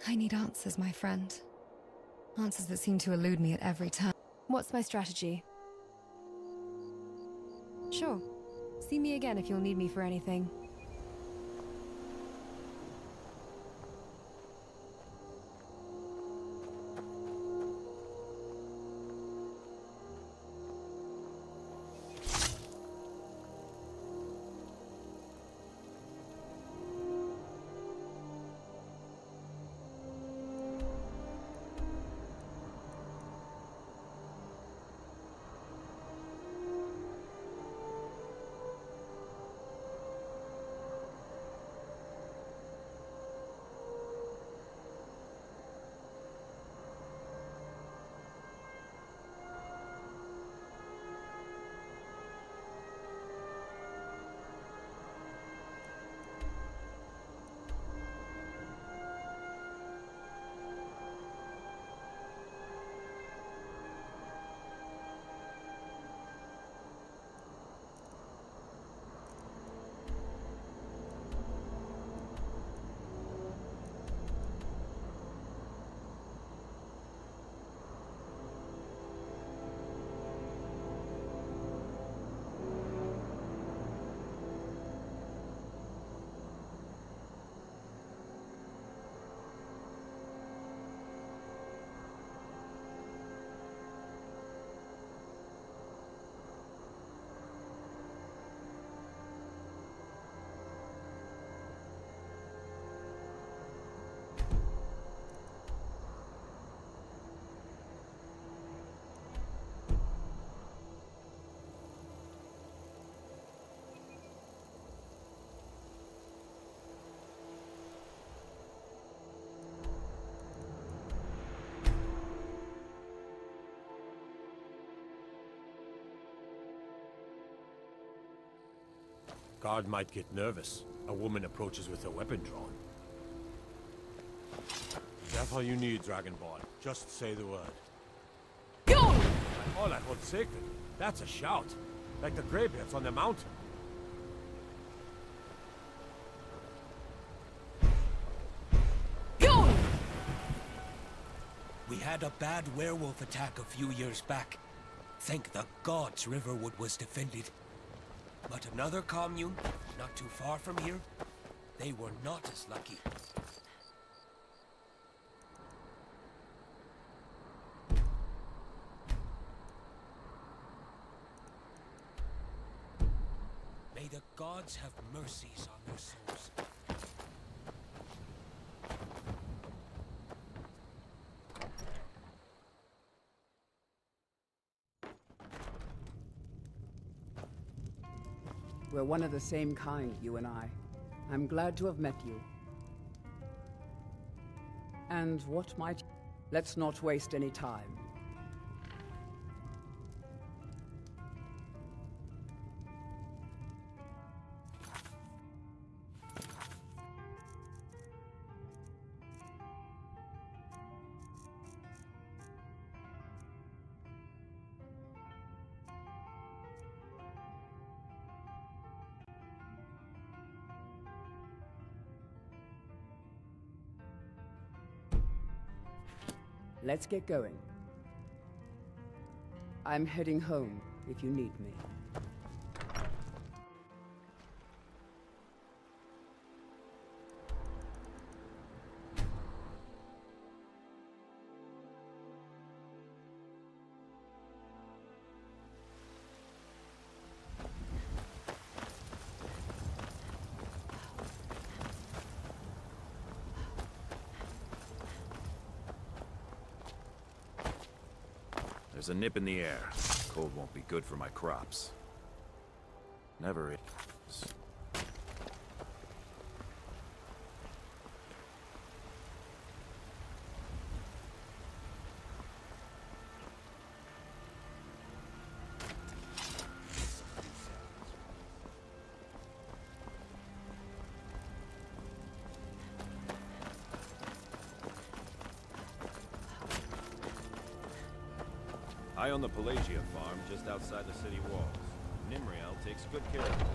I need answers, my friend. Answers that seem to elude me at every turn. What's my strategy? Sure. See me again if you'll need me for anything. Guard might get nervous. A woman approaches with a weapon drawn. That's all you need, Dragonborn. Just say the word. Go! All I hold sacred. That's a shout. Like the greybeards on the mountain. Go! We had a bad werewolf attack a few years back. Thank the gods Riverwood was defended. But another commune, not too far from here, they were not as lucky. May the gods have mercies on their souls. We're one of the same kind, you and I. I'm glad to have met you. And what might... Let's not waste any time. Let's get going. I'm heading home if you need me. There's a nip in the air. Cold won't be good for my crops. Never is. I own the Pelagia farm just outside the city walls. Nimriel takes good care of it.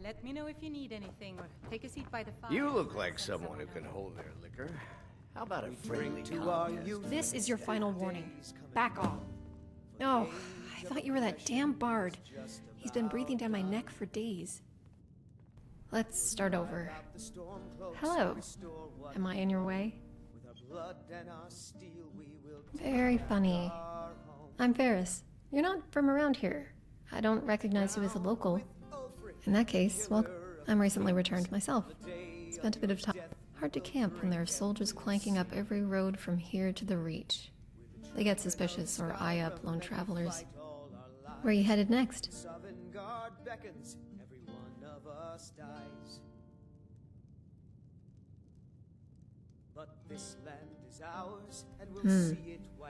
Let me know if you need anything, or take a seat by the fire. You look like someone who can hold their liquor. How about a friendly contest? This is your final warning. Back off. Oh, I thought you were that damn bard. He's been breathing down my neck for days. Let's start over. Hello. Am I in your way? Very funny. I'm Ferris. You're not from around here. I don't recognize you as a local. In that case, well, I'm recently returned myself. Spent a bit of time. Hard to camp when there are soldiers clanking up every road from here to the Reach. They get suspicious or eye up lone travelers. Where are you headed next?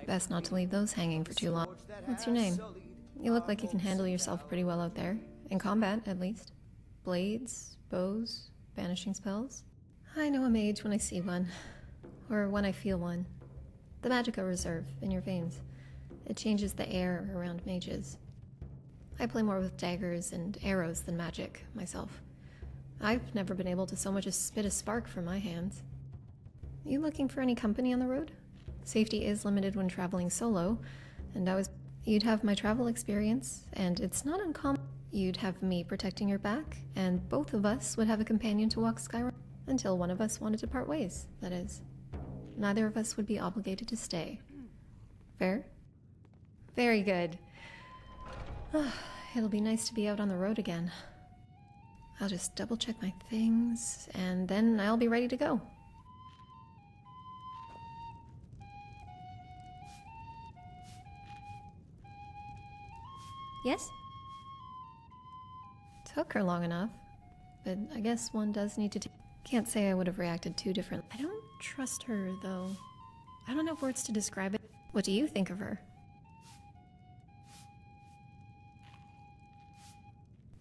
Best not to leave those hanging for too long. What's your name? You look like you can handle yourself pretty well out there. In combat, at least. Blades, bows, banishing spells. I know a mage when I see one. Or when I feel one. The Magica Reserve in your veins. It changes the air around mages. I play more with daggers and arrows than magic, myself. I've never been able to so much as spit a spark from my hands. You looking for any company on the road? Safety is limited when traveling solo, and you'd have my travel experience, and it's not uncommon. You'd have me protecting your back, and both of us would have a companion to walk Skyrim, until one of us wanted to part ways, that is. Neither of us would be obligated to stay. Fair? Very good. It'll be nice to be out on the road again. I'll just double check my things, and then I'll be ready to go. Yes? Took her long enough, but I guess one does need to Can't say I would have reacted too differently. I don't trust her, though. I don't know words to describe it. What do you think of her?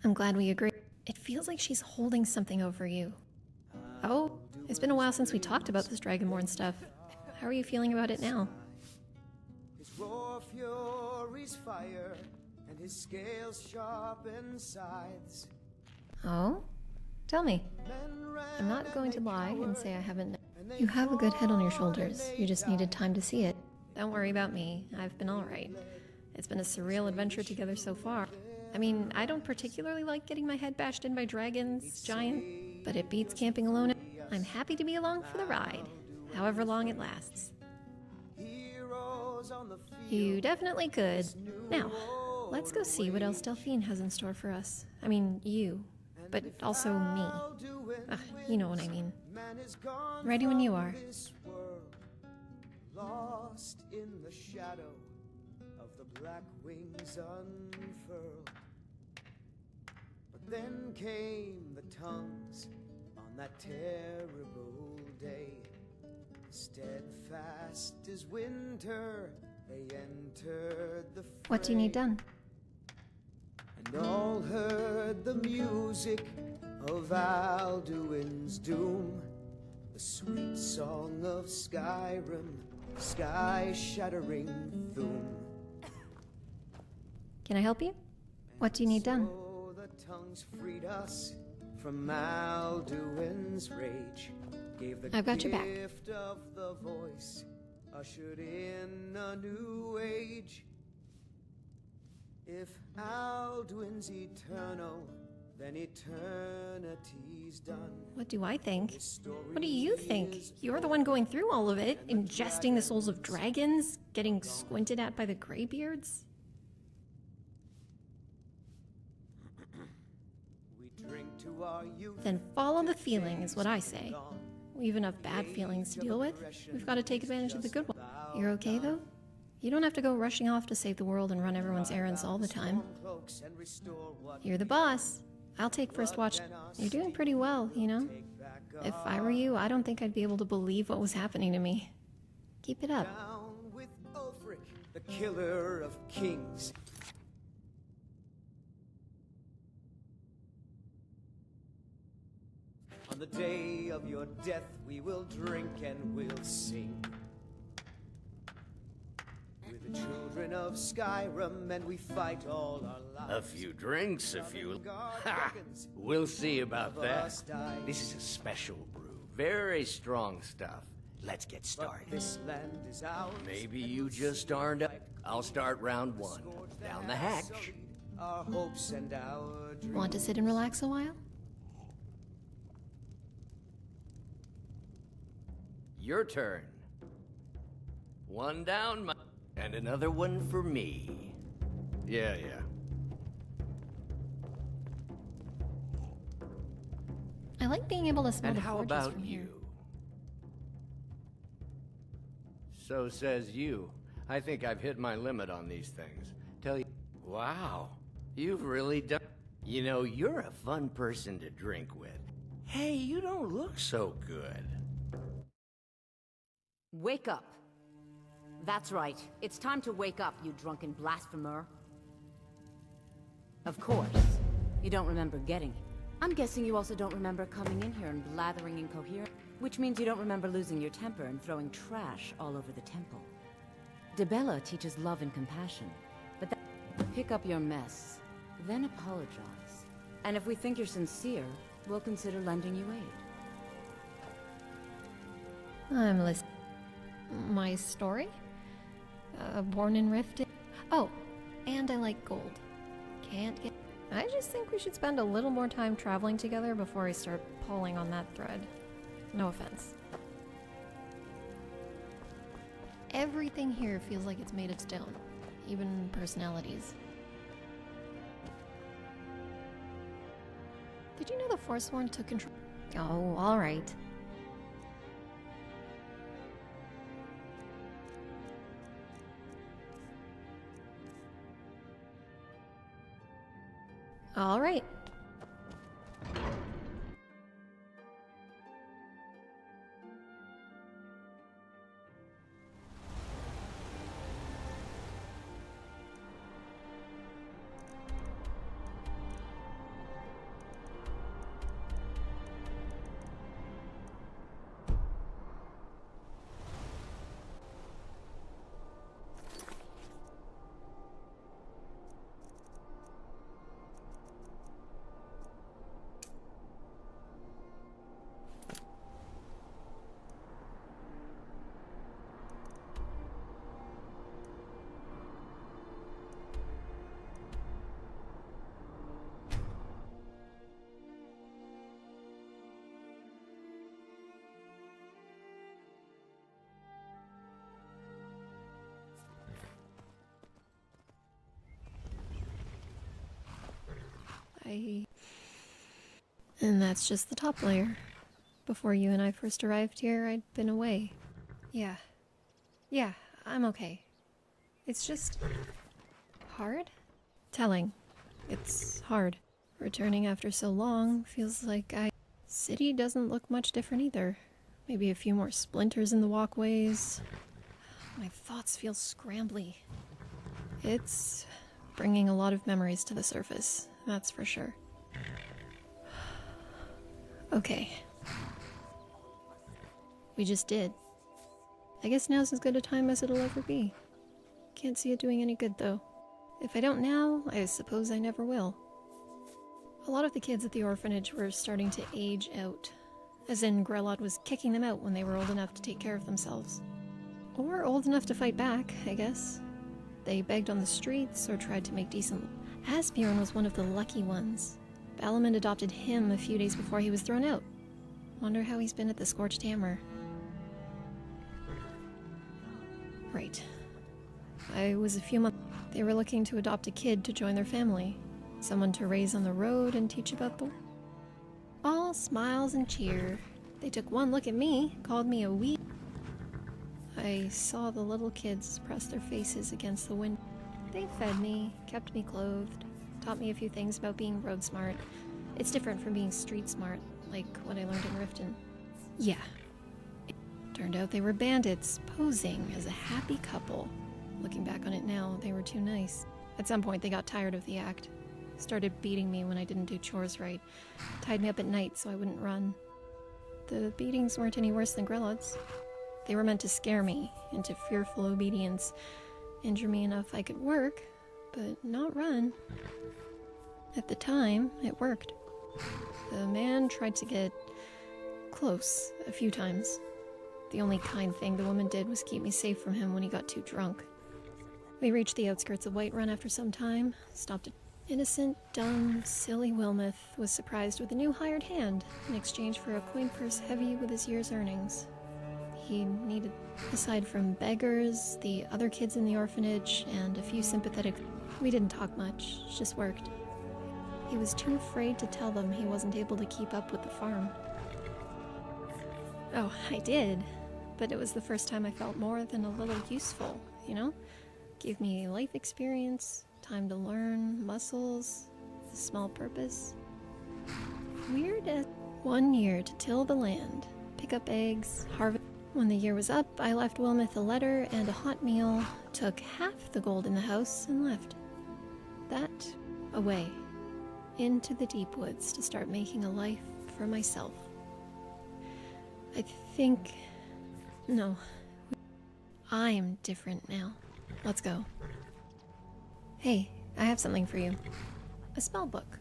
I'm glad we agree. It feels like she's holding something over you. Oh, it's been a while since we talked about this Dragonborn stuff. How are you feeling about it now? His raw fury's fire, and his scales sharpen scythes. Oh? Tell me. I'm not going to lie and say I haven't. You have a good head on your shoulders. You just needed time to see it. Don't worry about me. I've been alright. It's been a surreal adventure together so far. I mean, I don't particularly like getting my head bashed in by dragons, giants, but it beats camping alone. I'm happy to be along for the ride, however long it lasts. You definitely could. Now, let's go see what else Delphine has in store for us. I mean, you. But also me. You know what I mean. Ready when you are. Lost in the shadow of the black wings unfurled. But then came the tongues on that terrible day. Steadfast as winter, they entered the fray. What do you need done? And all heard the music of Alduin's doom, the sweet song of Skyrim, sky-shattering Thum. Can I help you? What do you need done? So the tongues freed us from Alduin's rage, gave the I've got your back. gift of the voice, ushered in a new age. If Alduin's eternal, then eternity's done. What do I think? What do you think? You're the one going through all of it, ingesting the souls of dragons, getting squinted at by the Greybeards. We drink to our youth. Then follow the feeling is what I say. We've enough bad feelings to deal with. We've got to take advantage of the good one. You're okay, though? You don't have to go rushing off to save the world and run everyone's errands all the time. You're the boss. I'll take first watch. You're doing pretty well, you know? If I were you, I don't think I'd be able to believe what was happening to me. Keep it up. Down with Ulfric, the killer of kings. On the day of your death, we will drink and we'll sing. With the children of Skyrim, and we fight all our lives. A few drinks, a few... God Ha! reckons We'll see about of that. us die. This is a special brew. Very strong stuff. Let's get But started. this land is ours. Maybe and you we'll just see aren't up. like I'll start round the one. scourge that Down the has hatch. sullied our hopes and our dreams. Want to sit and relax a while? Your turn. One down, and another one for me. Yeah. I like being able to smell And the how forges about from here. you? So says you. I think I've hit my limit on these things. Tell you... Wow. You've really done... You know, you're a fun person to drink with. Hey, you don't look so good. Wake up. That's right. It's time to wake up, you drunken blasphemer. Of course. You don't remember getting here. I'm guessing you also don't remember coming in here and blathering incoherent, which means you don't remember losing your temper and throwing trash all over the temple. Dibella teaches love and compassion, but pick up your mess, then apologize. And if we think you're sincere, we'll consider lending you aid. I'm listening. My story? Born in Rift. Oh, and I like gold. Can't get... I just think we should spend a little more time traveling together before I start pulling on that thread. No offense. Everything here feels like it's made of stone. Even personalities. Did you know the Forsworn took control? Oh, alright. All right. And that's just the top layer. Before you and I first arrived here, I'd been away. Yeah, I'm okay. It's just... hard? Telling. It's hard. Returning after so long feels like City doesn't look much different either. Maybe a few more splinters in the walkways. My thoughts feel scrambly. It's bringing a lot of memories to the surface, that's for sure. Okay. We just did. I guess now's as good a time as it'll ever be. Can't see it doing any good, though. If I don't now, I suppose I never will. A lot of the kids at the orphanage were starting to age out. As in, Grelod was kicking them out when they were old enough to take care of themselves. Or old enough to fight back, I guess. They begged on the streets or tried to make decent... Asbjorn was one of the lucky ones. Balamund adopted him a few days before he was thrown out. Wonder how he's been at the Scorched Hammer. Right. I was a few months... They were looking to adopt a kid to join their family. Someone to raise on the road and teach about the... All smiles and cheer. They took one look at me, called me a wee... I saw the little kids press their faces against the window. They fed me, kept me clothed, taught me a few things about being road smart. It's different from being street smart, like what I learned in Riften. Yeah. It turned out they were bandits, posing as a happy couple. Looking back on it now, they were too nice. At some point, they got tired of the act. Started beating me when I didn't do chores right. Tied me up at night so I wouldn't run. The beatings weren't any worse than Grelod's. They were meant to scare me into fearful obedience, injure me enough I could work, but not run. At the time, it worked. The man tried to get close a few times. The only kind thing the woman did was keep me safe from him when he got too drunk. We reached the outskirts of Whiterun after some time, stopped at innocent, dumb, silly Wilmoth was surprised with a new hired hand in exchange for a coin purse heavy with his year's earnings. He needed, aside from beggars, the other kids in the orphanage, and a few sympathetic... We didn't talk much, it just worked. He was too afraid to tell them he wasn't able to keep up with the farm. Oh, I did, but it was the first time I felt more than a little useful, you know? Gave me life experience, time to learn, muscles, a small purpose. Weird as 1 year to till the land, pick up eggs, harvest. When the year was up, I left Wilmoth a letter and a hot meal, took half the gold in the house, and left. That, away, into the deep woods to start making a life for myself. I think... no. I'm different now. Let's go. Hey, I have something for you. A spell book.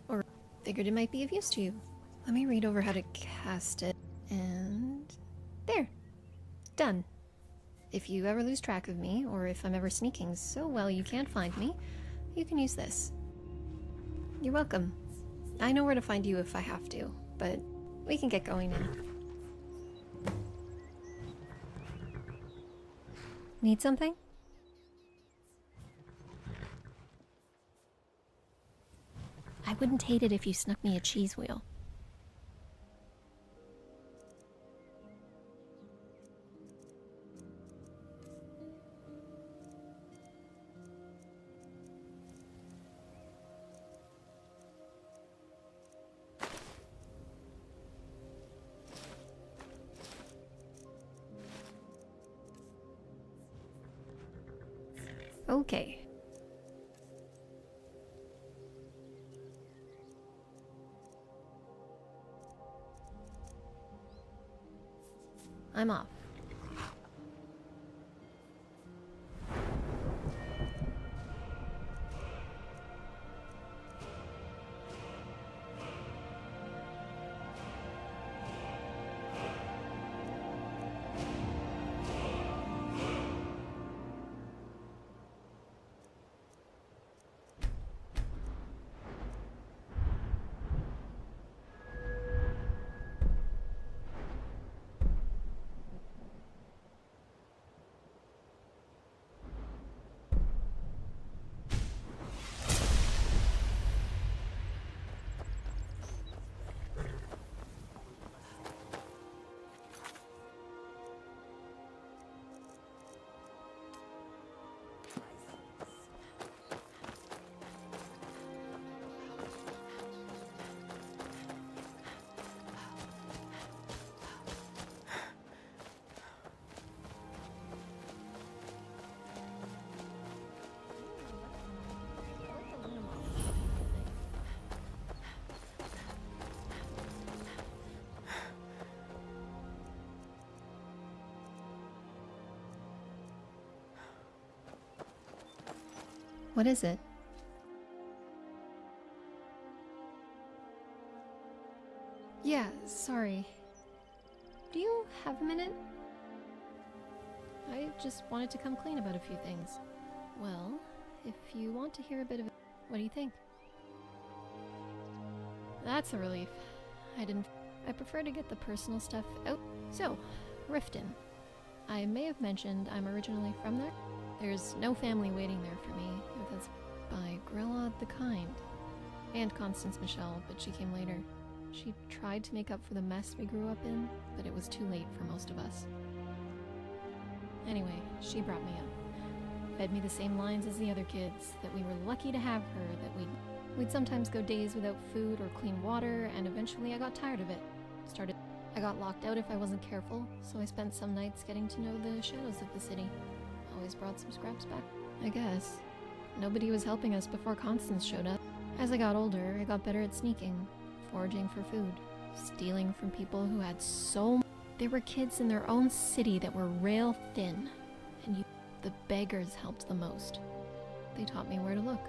Or figured it might be of use to you. Let me read over how to cast it, and... there. Done. If you ever lose track of me, or if I'm ever sneaking so well you can't find me, you can use this. You're welcome. I know where to find you if I have to, but we can get going now. Need something? I wouldn't hate it if you snuck me a cheese wheel. Okay. I'm off. What is it? Yeah, sorry. Do you have a minute? I just wanted to come clean about a few things. Well, if you want to hear a bit of it, what do you think? That's a relief. I prefer to get the personal stuff out. So, Riften. I may have mentioned I'm originally from there. There's no family waiting there for me. That's by Grillad the Kind. And Constance Michelle, but she came later. She tried to make up for the mess we grew up in, but it was too late for most of us. Anyway, she brought me up. Fed me the same lines as the other kids, that we were lucky to have her, that we'd sometimes go days without food or clean water, and eventually I got tired of it. I got locked out if I wasn't careful, so I spent some nights getting to know the shadows of the city. Always brought some scraps back, I guess. Nobody was helping us before Constance showed up. As I got older, I got better at sneaking, foraging for food, stealing from people who had so much. There were kids in their own city that were rail thin, and the beggars helped the most. They taught me where to look,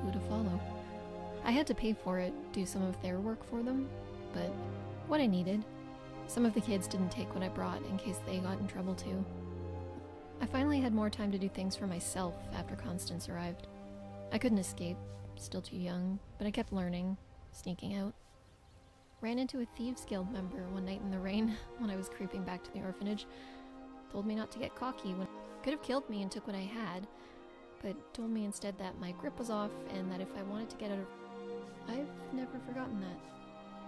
who to follow. I had to pay for it, do some of their work for them, but what I needed. Some of the kids didn't take what I brought in case they got in trouble too. I finally had more time to do things for myself after Constance arrived. I couldn't escape, still too young, but I kept learning, sneaking out. Ran into a Thieves Guild member one night in the rain when I was creeping back to the orphanage. Told me not to get cocky when could have killed me and took what I had, but told me instead that my grip was off and that if I wanted to get out of... I've never forgotten that.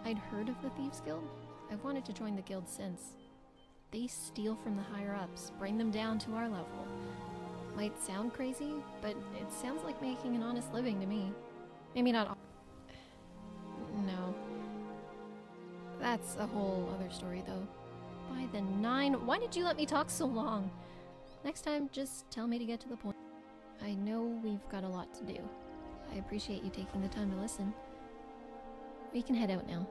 I'd heard of the Thieves Guild. I've wanted to join the guild since. They steal from the higher-ups, bring them down to our level. Might sound crazy, but it sounds like making an honest living to me. Maybe not... No. That's a whole other story, though. By the 9... Why did you let me talk so long? Next time, just tell me to get to the point. I know we've got a lot to do. I appreciate you taking the time to listen. We can head out now.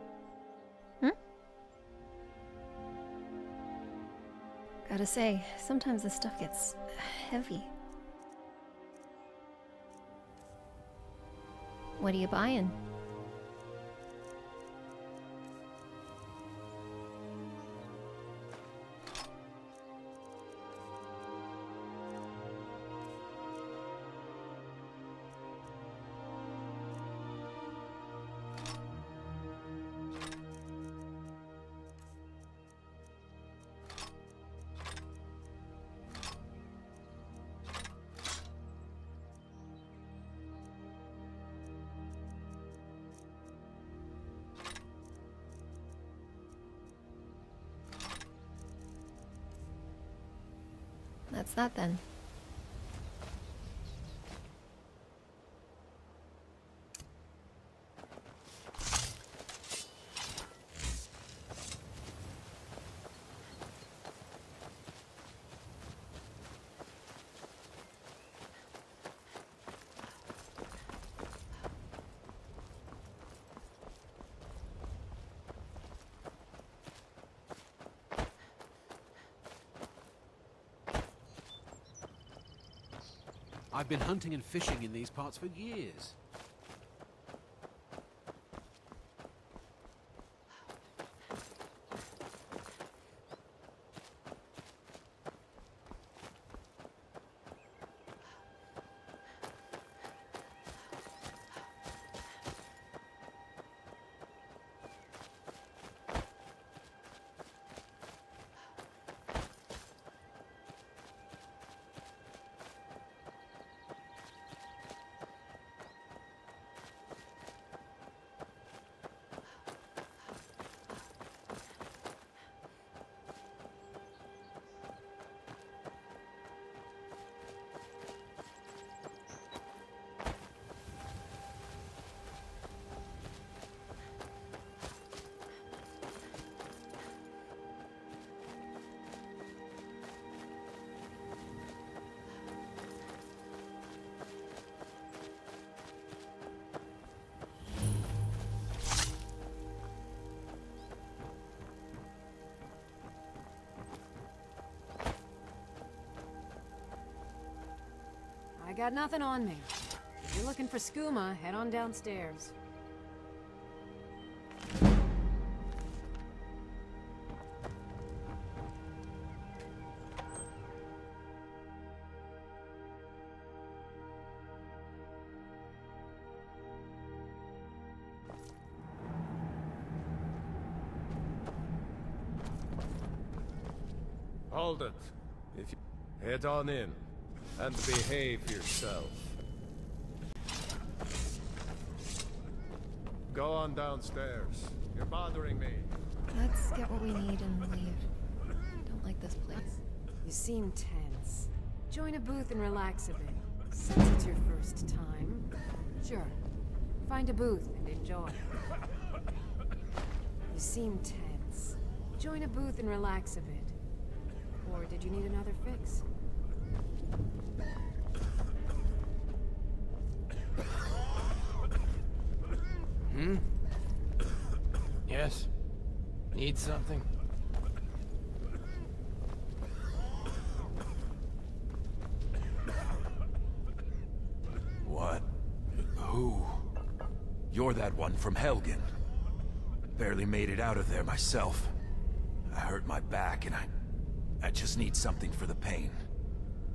Gotta say, sometimes this stuff gets heavy. What are you buying? That's that then. I've been hunting and fishing in these parts for years. I got nothing on me. If you're looking for skooma, head on downstairs. Hold it. If you head on in and behave yourself. Go on downstairs. You're bothering me. Let's get what we need and leave. Don't like this place. You seem tense. Join a booth and relax a bit. Since it's your first time. Sure. Find a booth and enjoy. You seem tense. Join a booth and relax a bit. Or did you need another fix? Yes? Need something? You're that one from Helgen. Barely made it out of there myself. I hurt my back and I just need something for the pain.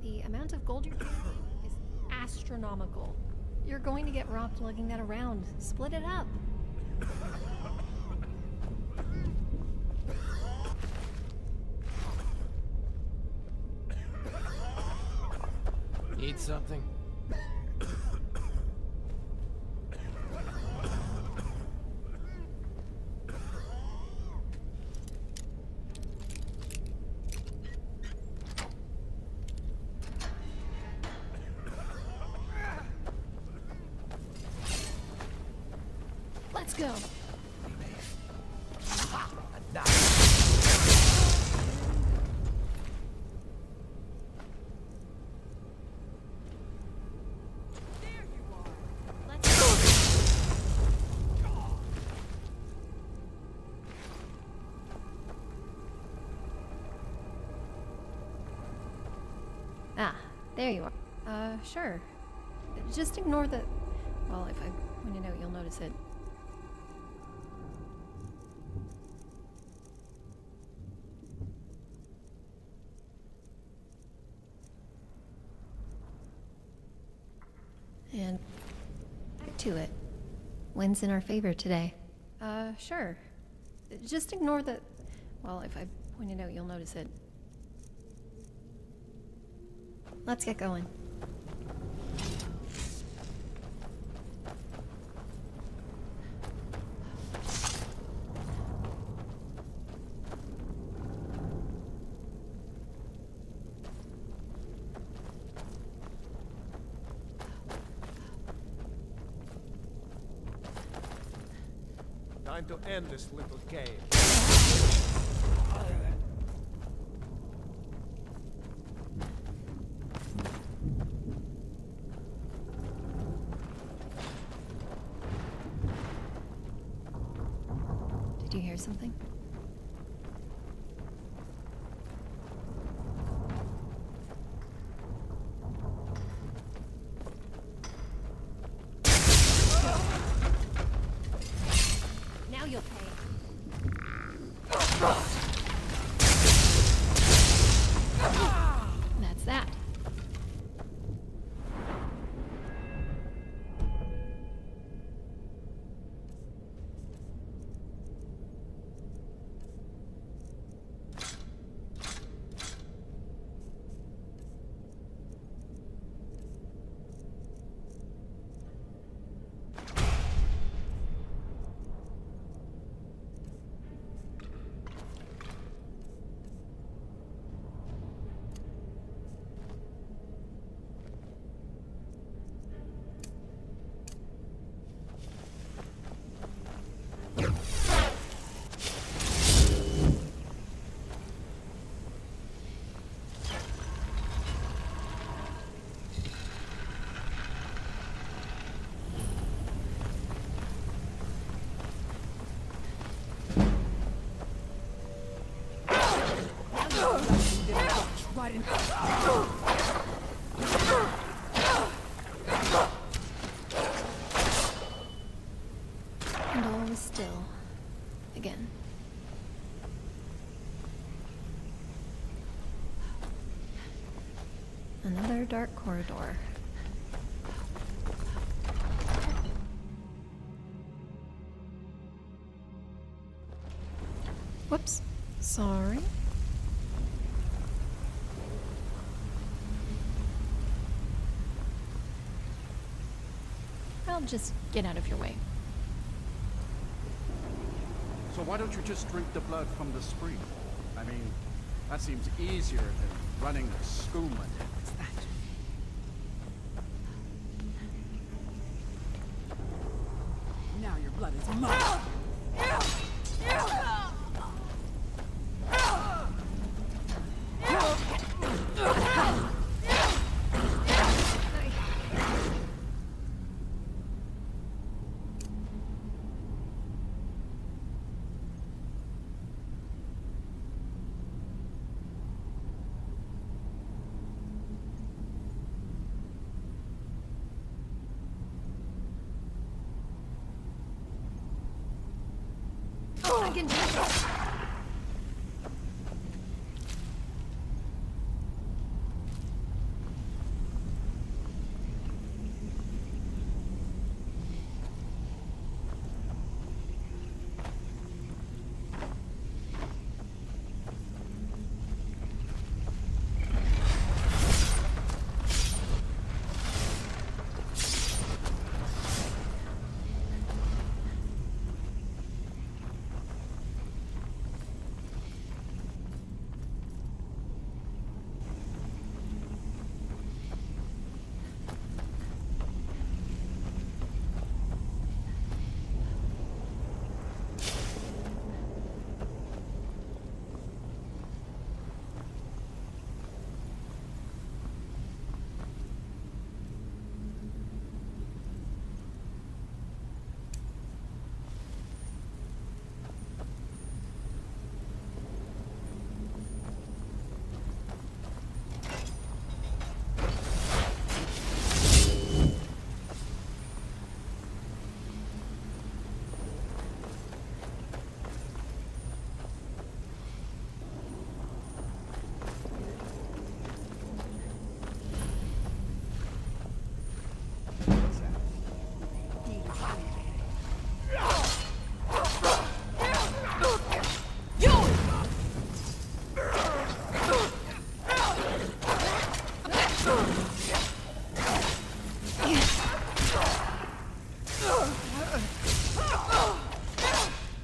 The amount of gold you're carrying is astronomical. You're going to get robbed lugging that around. Split it up. Need something? Let's go. Ah, there you are. Sure. Just ignore the... Well, if I point it out, you'll notice it. And back to it. Wind's in our favor today. Sure. Just ignore the... Well, if I point it out, you'll notice it. Let's get going. Time to end this little game. Did you hear something? Now you'll pay. That's that. Right in. And all was still. Again. Another dark corridor. Whoops. Sorry. I'll just get out of your way. So why don't you just drink the blood from the spring? I mean, that seems easier than running a skooma. What's that? Now your blood is mine. I can do this.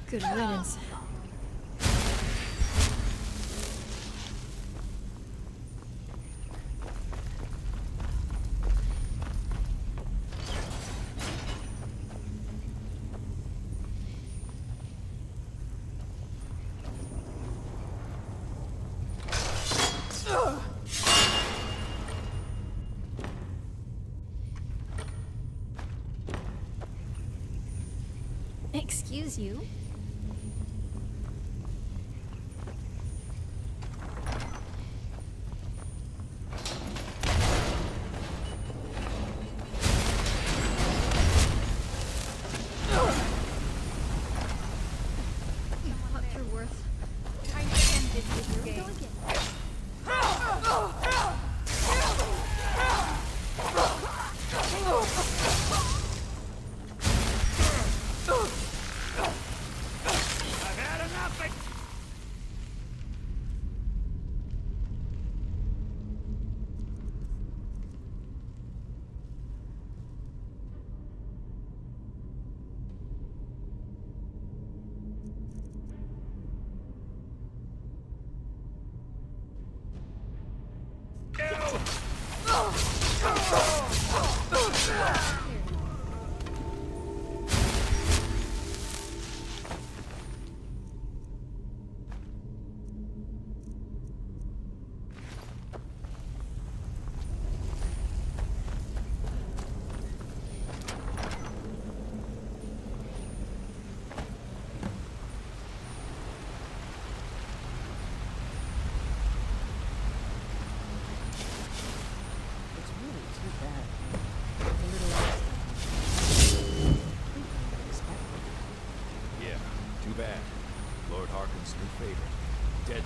Good riddance. Excuse you?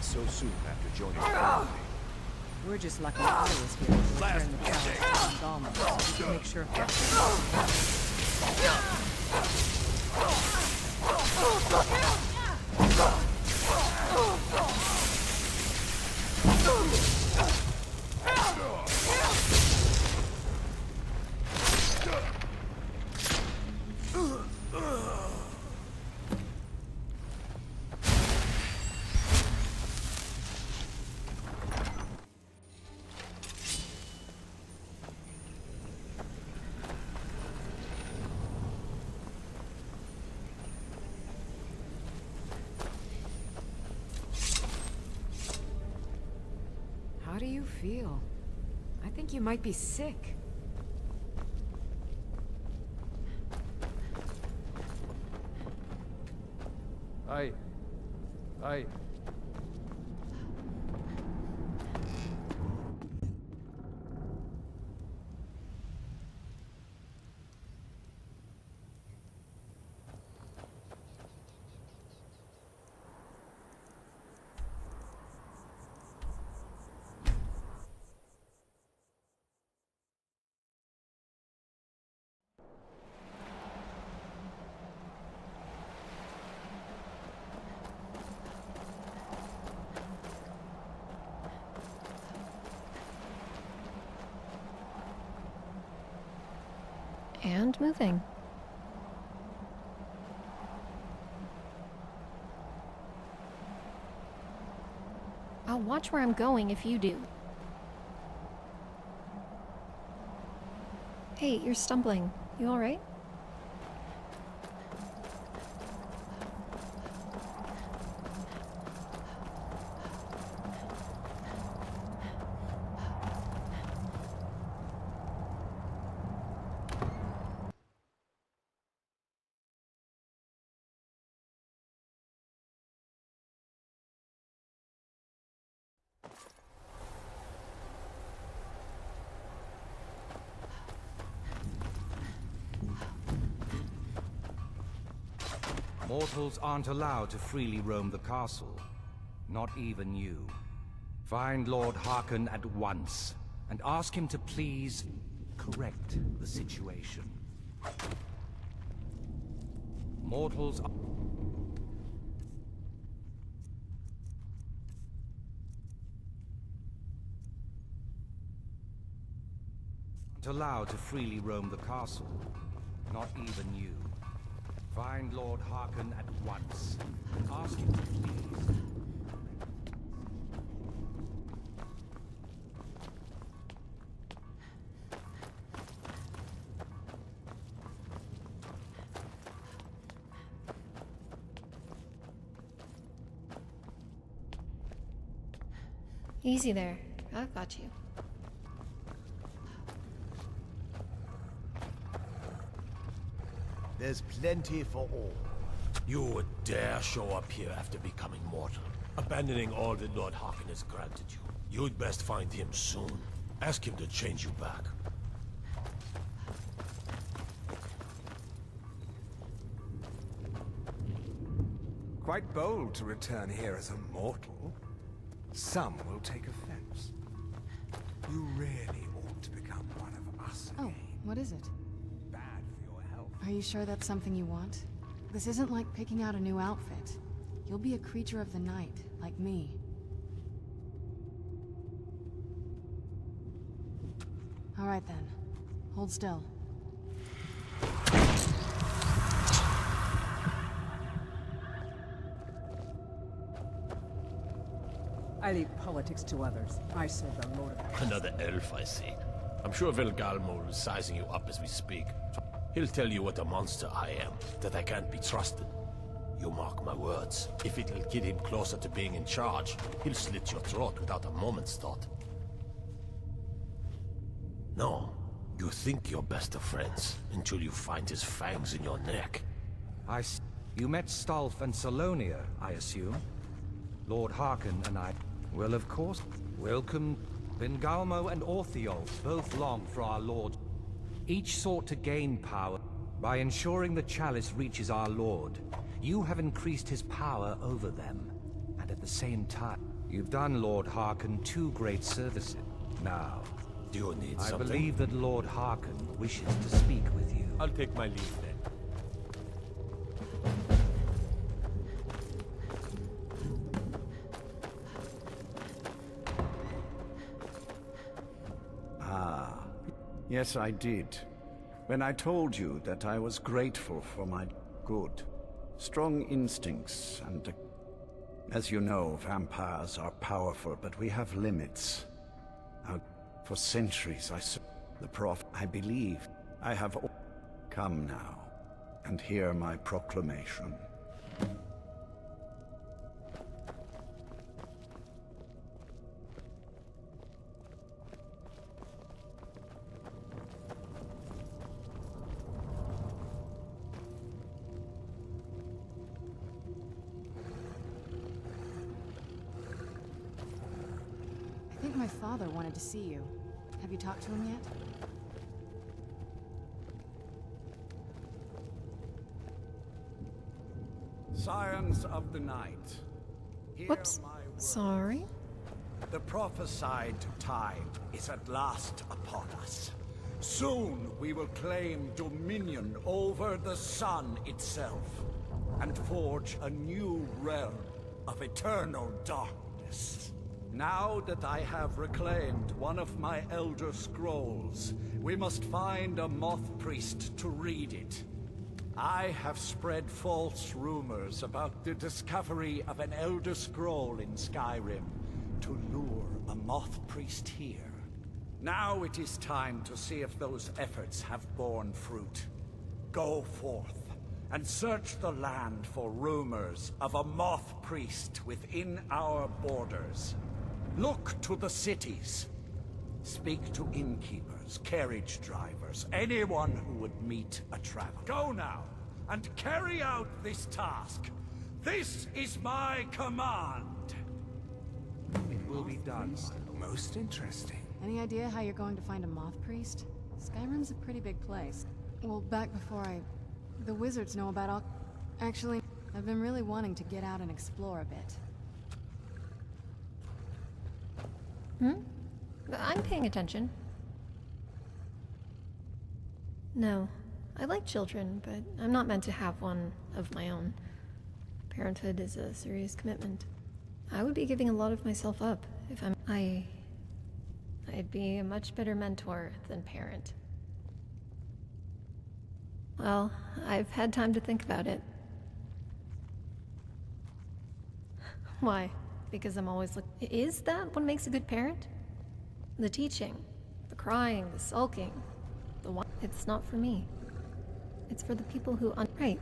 So soon after joining the family. We're just lucky I was here to return the palace and Galma, so we can make sure How do you feel? I think you might be sick. I... And moving. I'll watch where I'm going if you do. Hey, you're stumbling. You alright? Mortals aren't allowed to freely roam the castle. Not even you. Find Lord Harkon at once, and ask him to please correct the situation. Mortals aren't allowed to freely roam the castle. Not even you. Find Lord Harkon at once. Ask him to please. Easy there. I've got you. There's plenty for all. You would dare show up here after becoming mortal, abandoning all that Lord Harkon has granted you. You'd best find him soon. Ask him to change you back. Quite bold to return here as a mortal. Some will take offense. You really ought to become one of us Oh, again. what is it? Bad for your health. Are you sure that's something you want? This isn't like picking out a new outfit. You'll be a creature of the night, like me. All right then. Hold still. I leave politics to others. I serve a load of... Another elf, I see. I'm sure Vilgalmor is sizing you up as we speak. He'll tell you what a monster I am, that I can't be trusted. You mark my words. If it'll get him closer to being in charge, he'll slit your throat without a moment's thought. No, you think you're best of friends until you find his fangs in your neck. You met Stulf and Salonia, I assume? Lord Harkon and I... Well, of course. Welcome. Vingalmo and Orthiolf both long for our lord. Each sought to gain power by ensuring the chalice reaches our lord. You have increased his power over them. And at the same time, you've done Lord Harkon 2 great services. Now, do you need something? I believe that Lord Harkon wishes to speak with you. I'll take my leave then. Yes, I did. When I told you that I was grateful for my good, strong instincts, and... As you know, vampires are powerful, but we have limits. For centuries, the Prophet, I believe, I have... Come now, and hear my proclamation. I think my father wanted to see you. Have you talked to him yet? Scions of the night. Whoops. Sorry. The prophesied time is at last upon us. Soon we will claim dominion over the sun itself, and forge a new realm of eternal darkness. Now that I have reclaimed one of my Elder Scrolls, we must find a Moth Priest to read it. I have spread false rumors about the discovery of an Elder Scroll in Skyrim to lure a Moth Priest here. Now it is time to see if those efforts have borne fruit. Go forth and search the land for rumors of a Moth Priest within our borders. Look to the cities. Speak to innkeepers, carriage drivers, anyone who would meet a traveler. Go now, and carry out this task. This is my command. It will be done. Most interesting. Any idea how you're going to find a Moth Priest? Skyrim's a pretty big place. Well, back before the wizards know about all... Actually, I've been really wanting to get out and explore a bit. I'm paying attention. No, I like children, but I'm not meant to have one of my own. Parenthood is a serious commitment. I would be giving a lot of myself up if I'd be a much better mentor than parent. Well, I've had time to think about it. Why? Because I'm always Is that what makes a good parent? The teaching, the crying, the sulking, It's not for me. It's for the people who Right.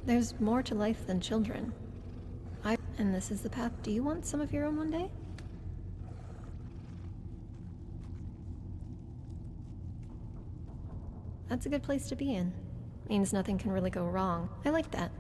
There's more to life than children. And this is the path. Do you want some of your own one day? That's a good place to be in. Means nothing can really go wrong. I like that.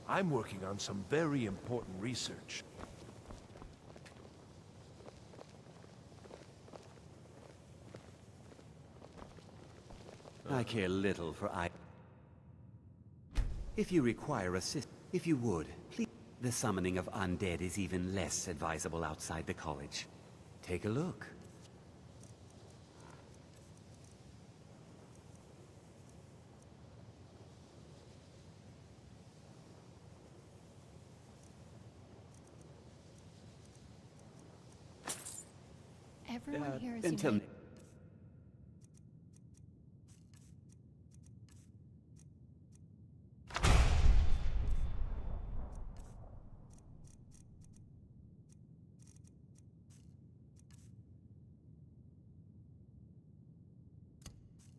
I'm working on some very important research. I care little for If you require assistance, if you would, please. The summoning of undead is even less advisable outside the college. Take a look. Everyone here is until united.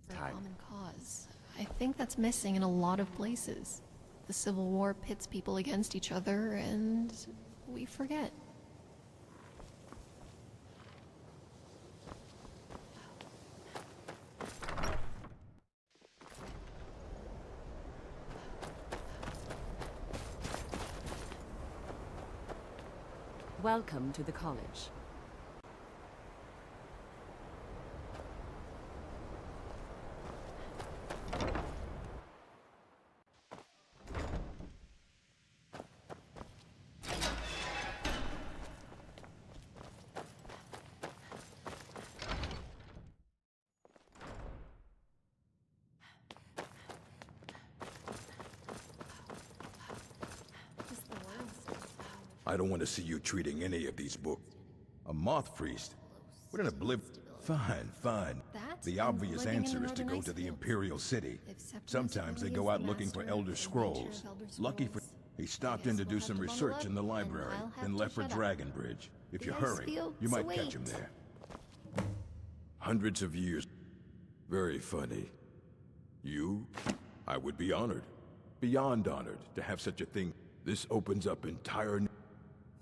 For a common cause. I think that's missing in a lot of places. The Civil War pits people against each other, and we forget. Welcome to the college. I don't want to see you treating any of these books. A moth priest? What an Fine, fine. The obvious answer is to go to the Imperial City. Sometimes they go out looking for Elder Scrolls. Lucky for... He stopped in to do some research in the library, then left for Dragonbridge. If you hurry, you might catch him there. Hundreds of years. Very funny. You? I would be honored. Beyond honored to have such a thing. This opens up entire...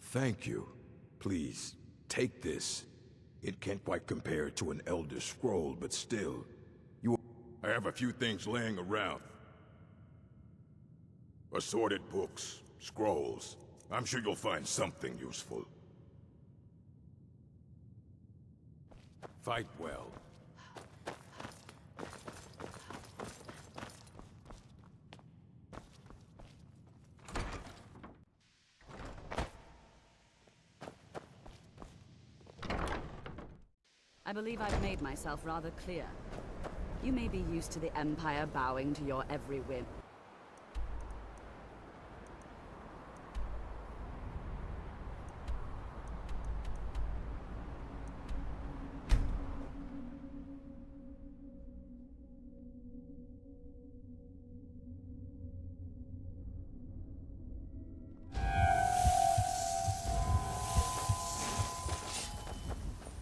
Thank you. Please, take this. It can't quite compare to an Elder Scroll, but still. I have a few things laying around. Assorted books, scrolls. I'm sure you'll find something useful. Fight well. I believe I've made myself rather clear. You may be used to the Empire bowing to your every whim.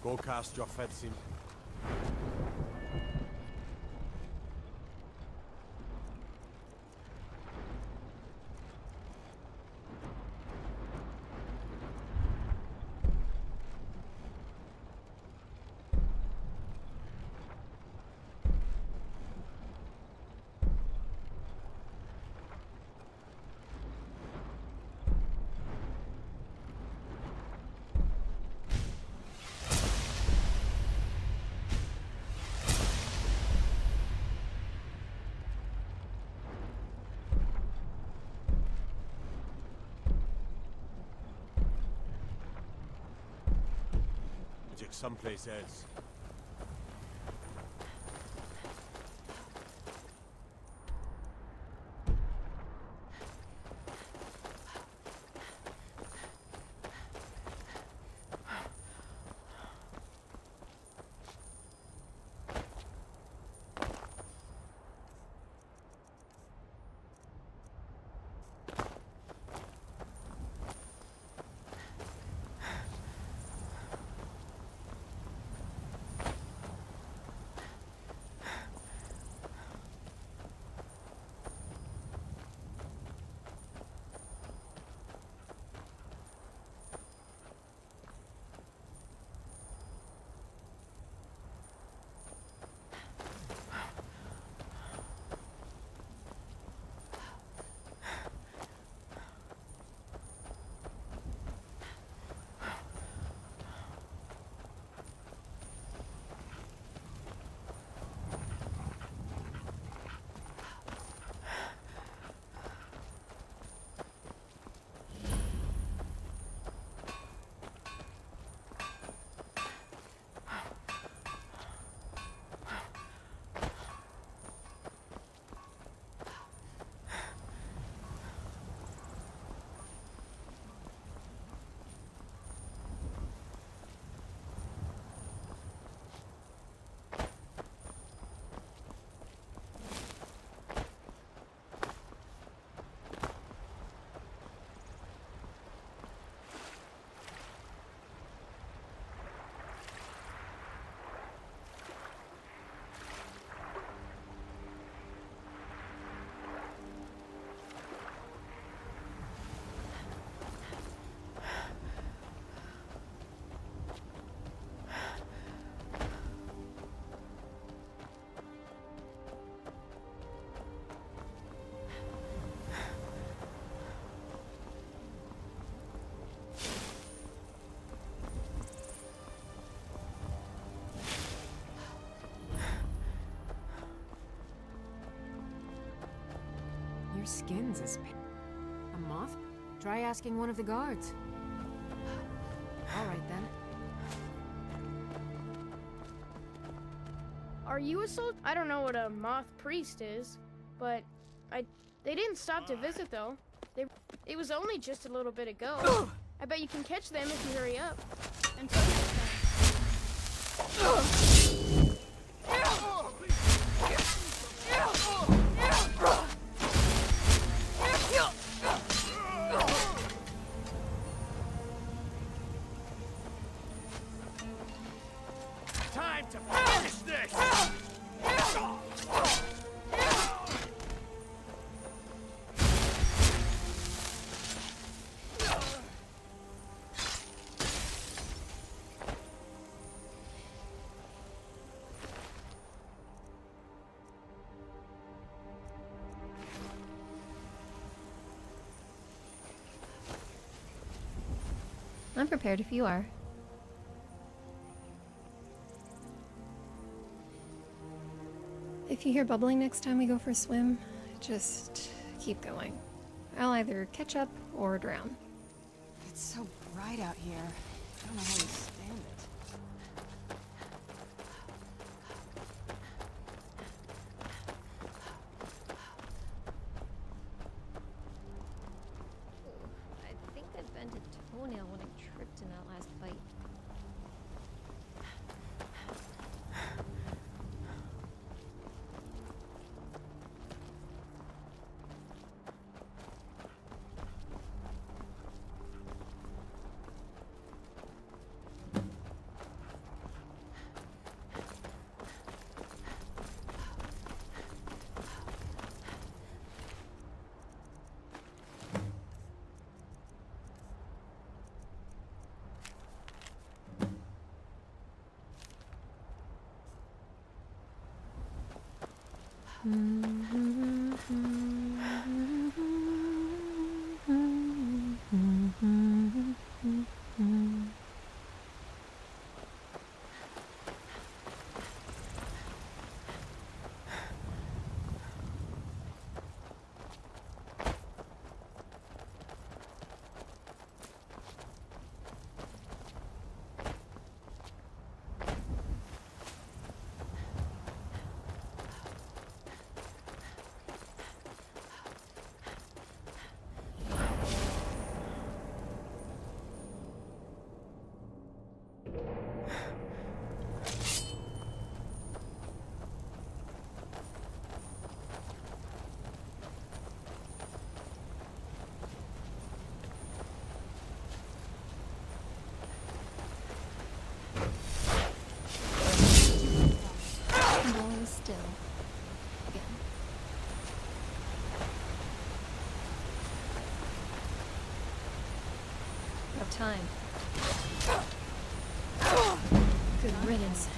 Go cast your fencing. Someplace else. Your skin's as pale. A moth? Try asking one of the guards. All right, then. Are you a soldier? I don't know what a moth priest is, but they didn't stop to visit though. It was only just a little bit ago. I bet you can catch them if you hurry up. And focus them. Time to finish this! I'm prepared if you are. If you hear bubbling next time we go for a swim, just keep going. I'll either catch up or drown. It's so bright out here. I don't know how you stand it. I think I bent a toenail when I tripped in that last fight. Still. Again. About time. Good riddance.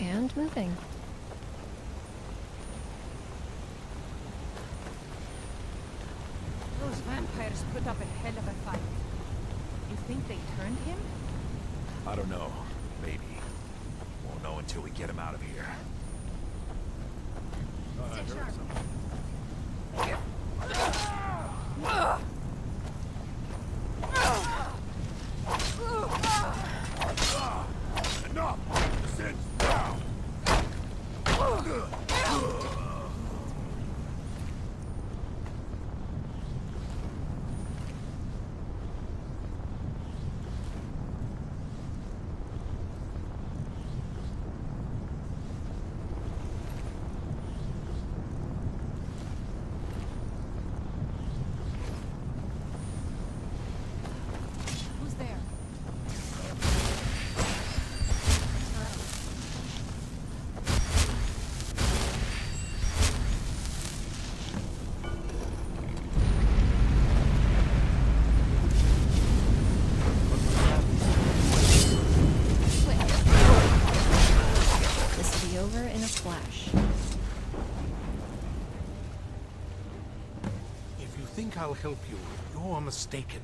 And moving. Those vampires put up a hell of a fight. You think they turned him? I don't know. Maybe. Won't know until we get him out of here. Enough! Sit down! think I'll help you, you're mistaken.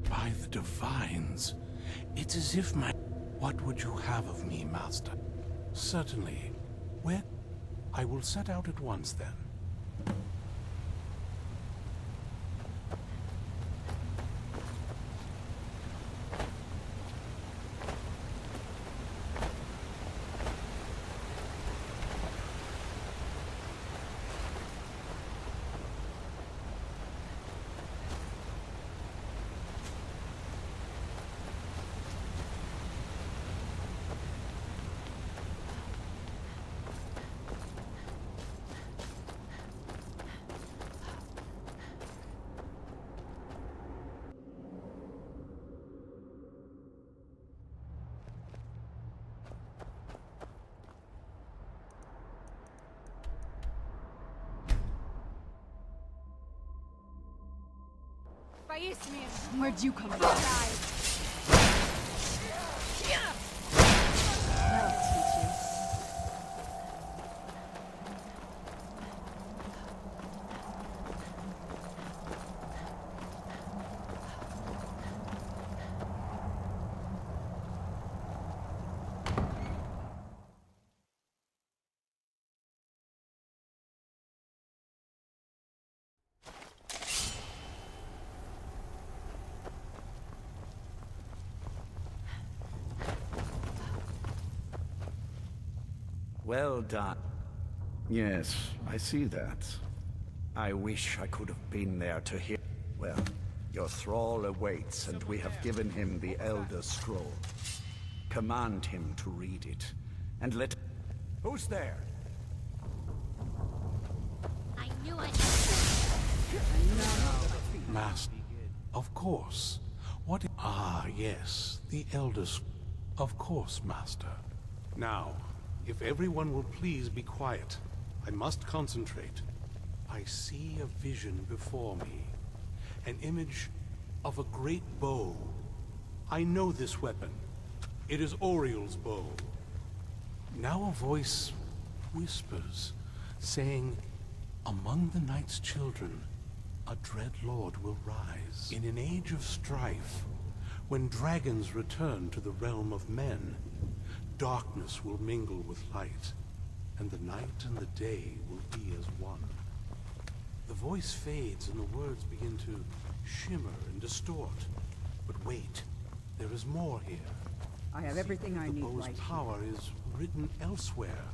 By the divines, it's as if my... What would you have of me, Master? Certainly. Where? I will set out at once, then. Where'd you come from? Well done. Yes, I see that. I wish I could have been there to hear. Well, your thrall awaits, and we have given him the Elder Scroll. Command him to read it, and let... Who's there? I knew it. Master, of course. What? Ah, yes, the Elder Scroll. Of course, Master. Now, if everyone will please be quiet, I must concentrate. I see a vision before me. An image of a great bow. I know this weapon. It is Oriel's bow. Now a voice whispers, saying, among the Night's children, a dread lord will rise. In an age of strife, when dragons return to the realm of men, darkness will mingle with light, and the night and the day will be as one. The voice fades and the words begin to shimmer and distort. But wait, there is more here. I have everything I need The bow's right power is written elsewhere.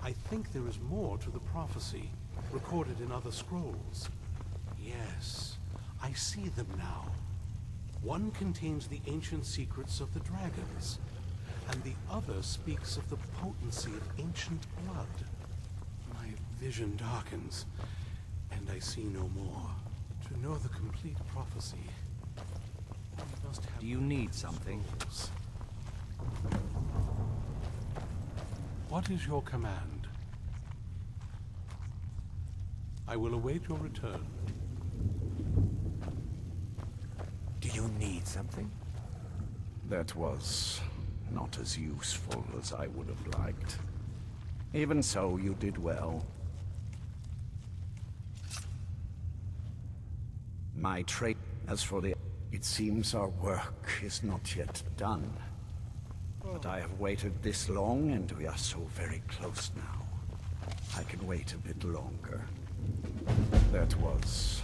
I think there is more to the prophecy, recorded in other scrolls. Yes, I see them now. One contains the ancient secrets of the dragons, and the other speaks of the potency of ancient blood. My vision darkens, and I see no more. To know the complete prophecy, one must have... Do you need something? Scrolls. What is your command? I will await your return. Do you need something? That was not as useful as I would have liked. Even so, you did well. My trait, as for the... It seems our work is not yet done. But I have waited this long, and we are so very close now. I can wait a bit longer. That was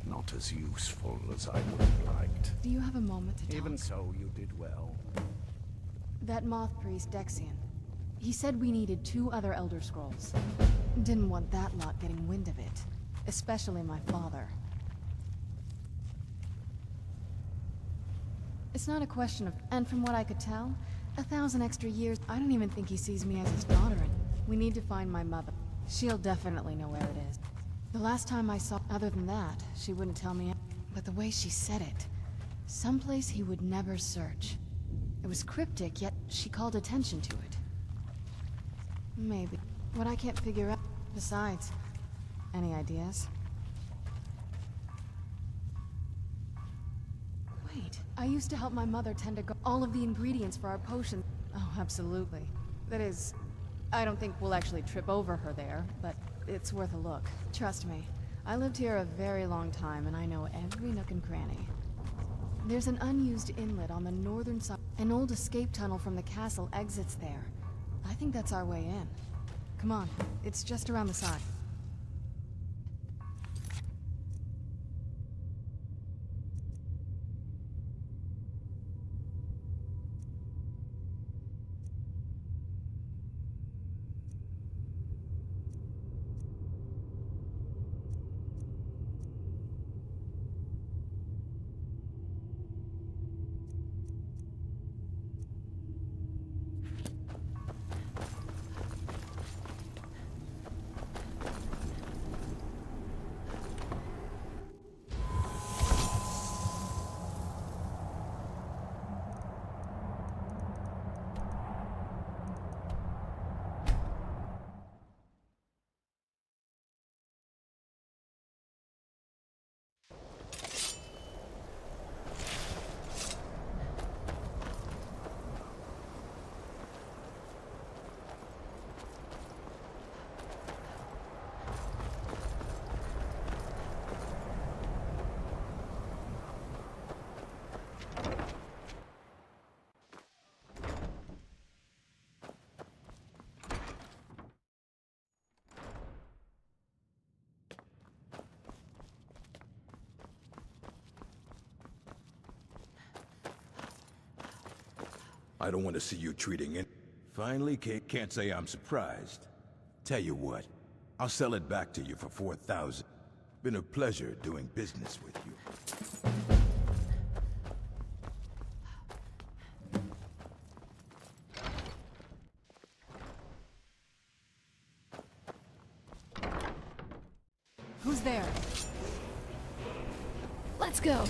not as useful as I would have liked. Do you have a moment to talk? Even so, you did well. That moth priest, Dexian. He said we needed 2 other Elder Scrolls. Didn't want that lot getting wind of it. Especially my father. It's not a question of... And from what I could tell, 1,000 extra years... I don't even think he sees me as his daughter. We need to find my mother. She'll definitely know where it is. The last time I saw... Other than that, she wouldn't tell me... But the way she said it... Someplace he would never search. It was cryptic, yet she called attention to it. Maybe. What I can't figure out... Besides... Any ideas? Wait, I used to help my mother tend to all of the ingredients for our potion. Oh, absolutely. That is... I don't think we'll actually trip over her there, but it's worth a look. Trust me, I lived here a very long time and I know every nook and cranny. There's an unused inlet on the northern side. An old escape tunnel from the castle exits there. I think that's our way in. Come on, it's just around the side. I don't want to see you treating it. Finally, can't say I'm surprised. Tell you what, I'll sell it back to you for 4,000. Been a pleasure doing business with you. Who's there? Let's go.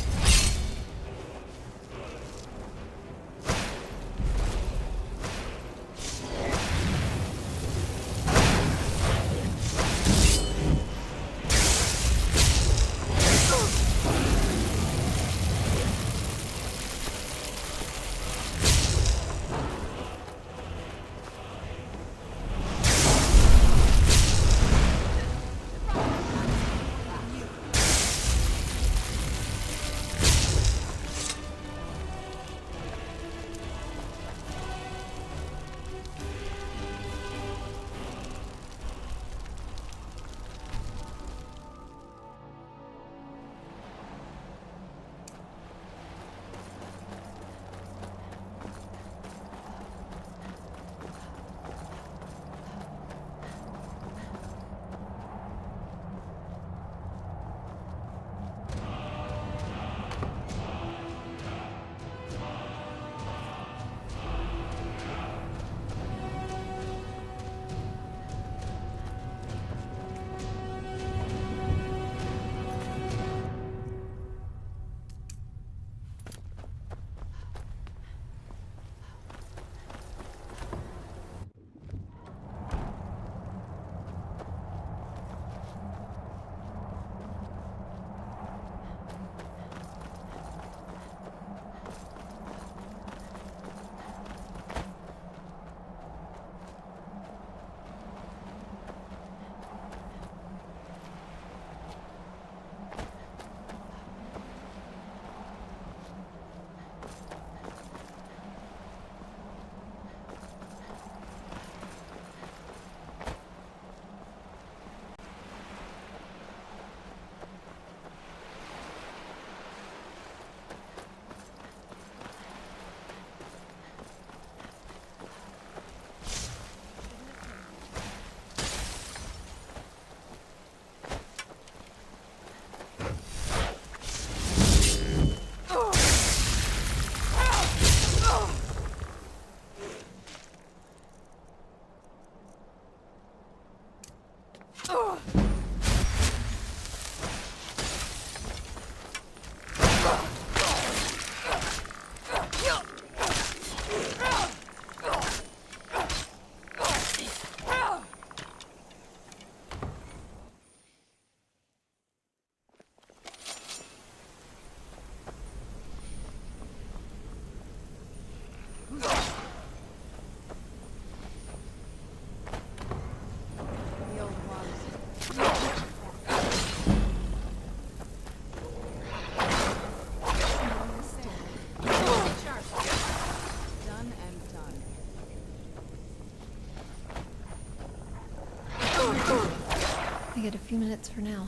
get a few minutes for now.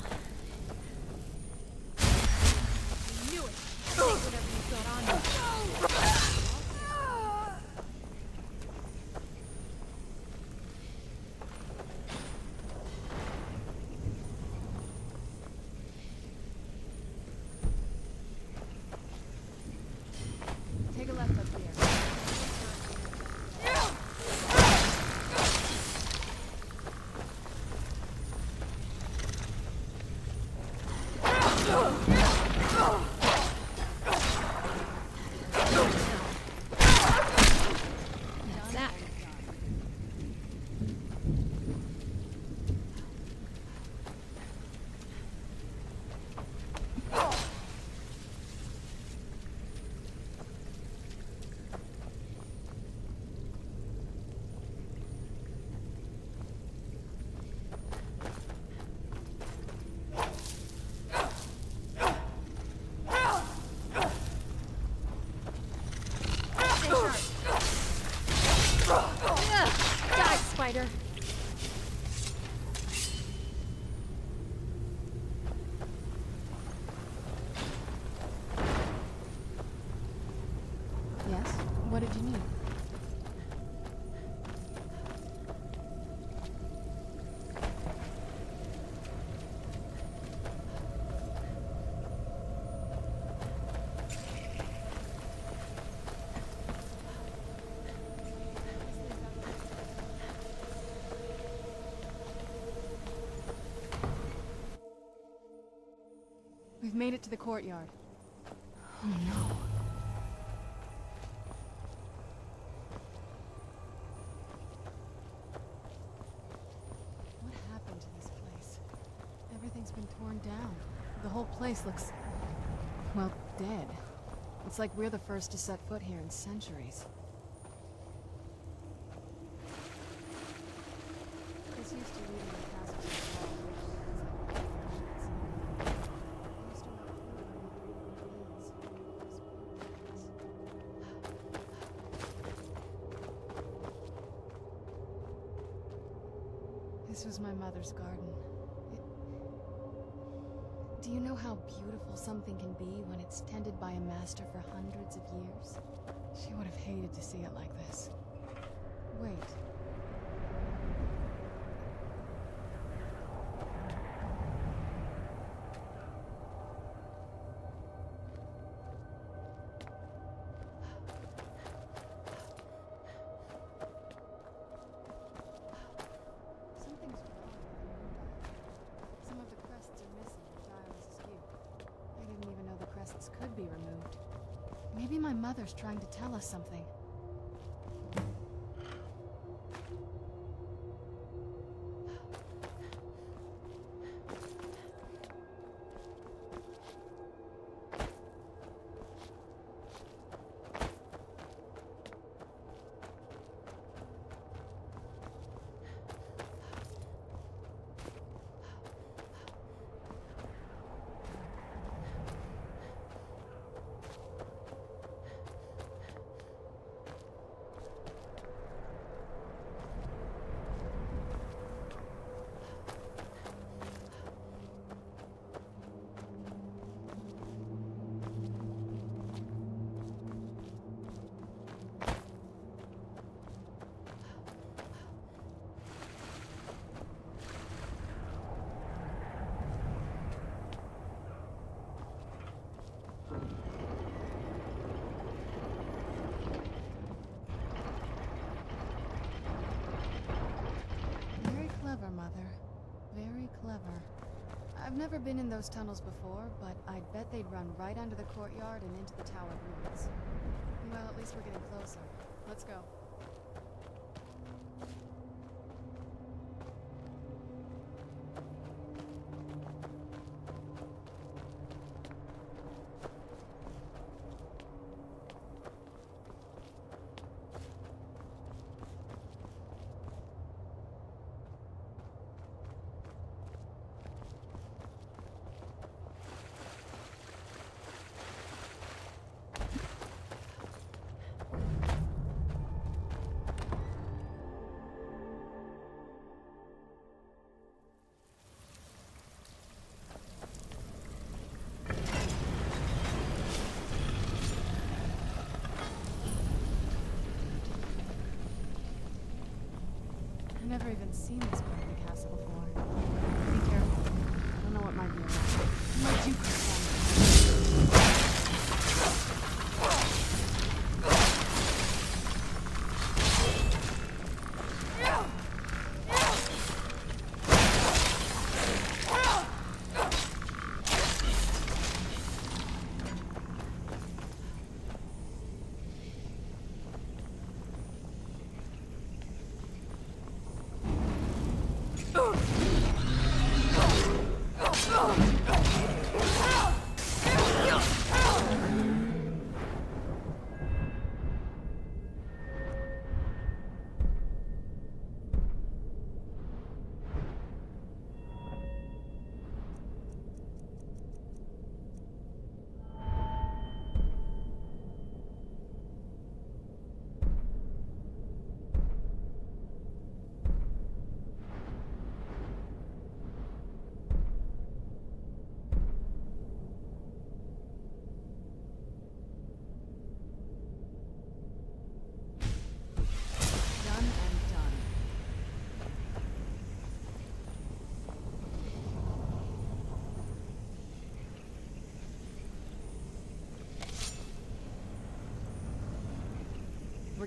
Knew it. Take whatever you've got on you. Take a left up here. That's that. Die, spider. Yes? What did you need? We've made it to the courtyard. Oh no. What happened to this place? Everything's been torn down. The whole place looks, well, dead. It's like we're the first to set foot here in centuries. This used to lead in the passage of the wall. This was my mother's garden. Do you know how beautiful something can be when it's tended by a master for hundreds of years? She would have hated to see it like this. Wait. Something's wrong with the moon dial. Some of the crests are missing and the dial is askew. I didn't even know the crests could be removed. Maybe my mother's trying to tell us something. Clever, Mother. Very clever. I've never been in those tunnels before, but I'd bet they'd run right under the courtyard and into the tower ruins. Well, at least we're getting closer. Let's go. never even seen this part of the castle before. Be careful. I don't know what might be around. Might you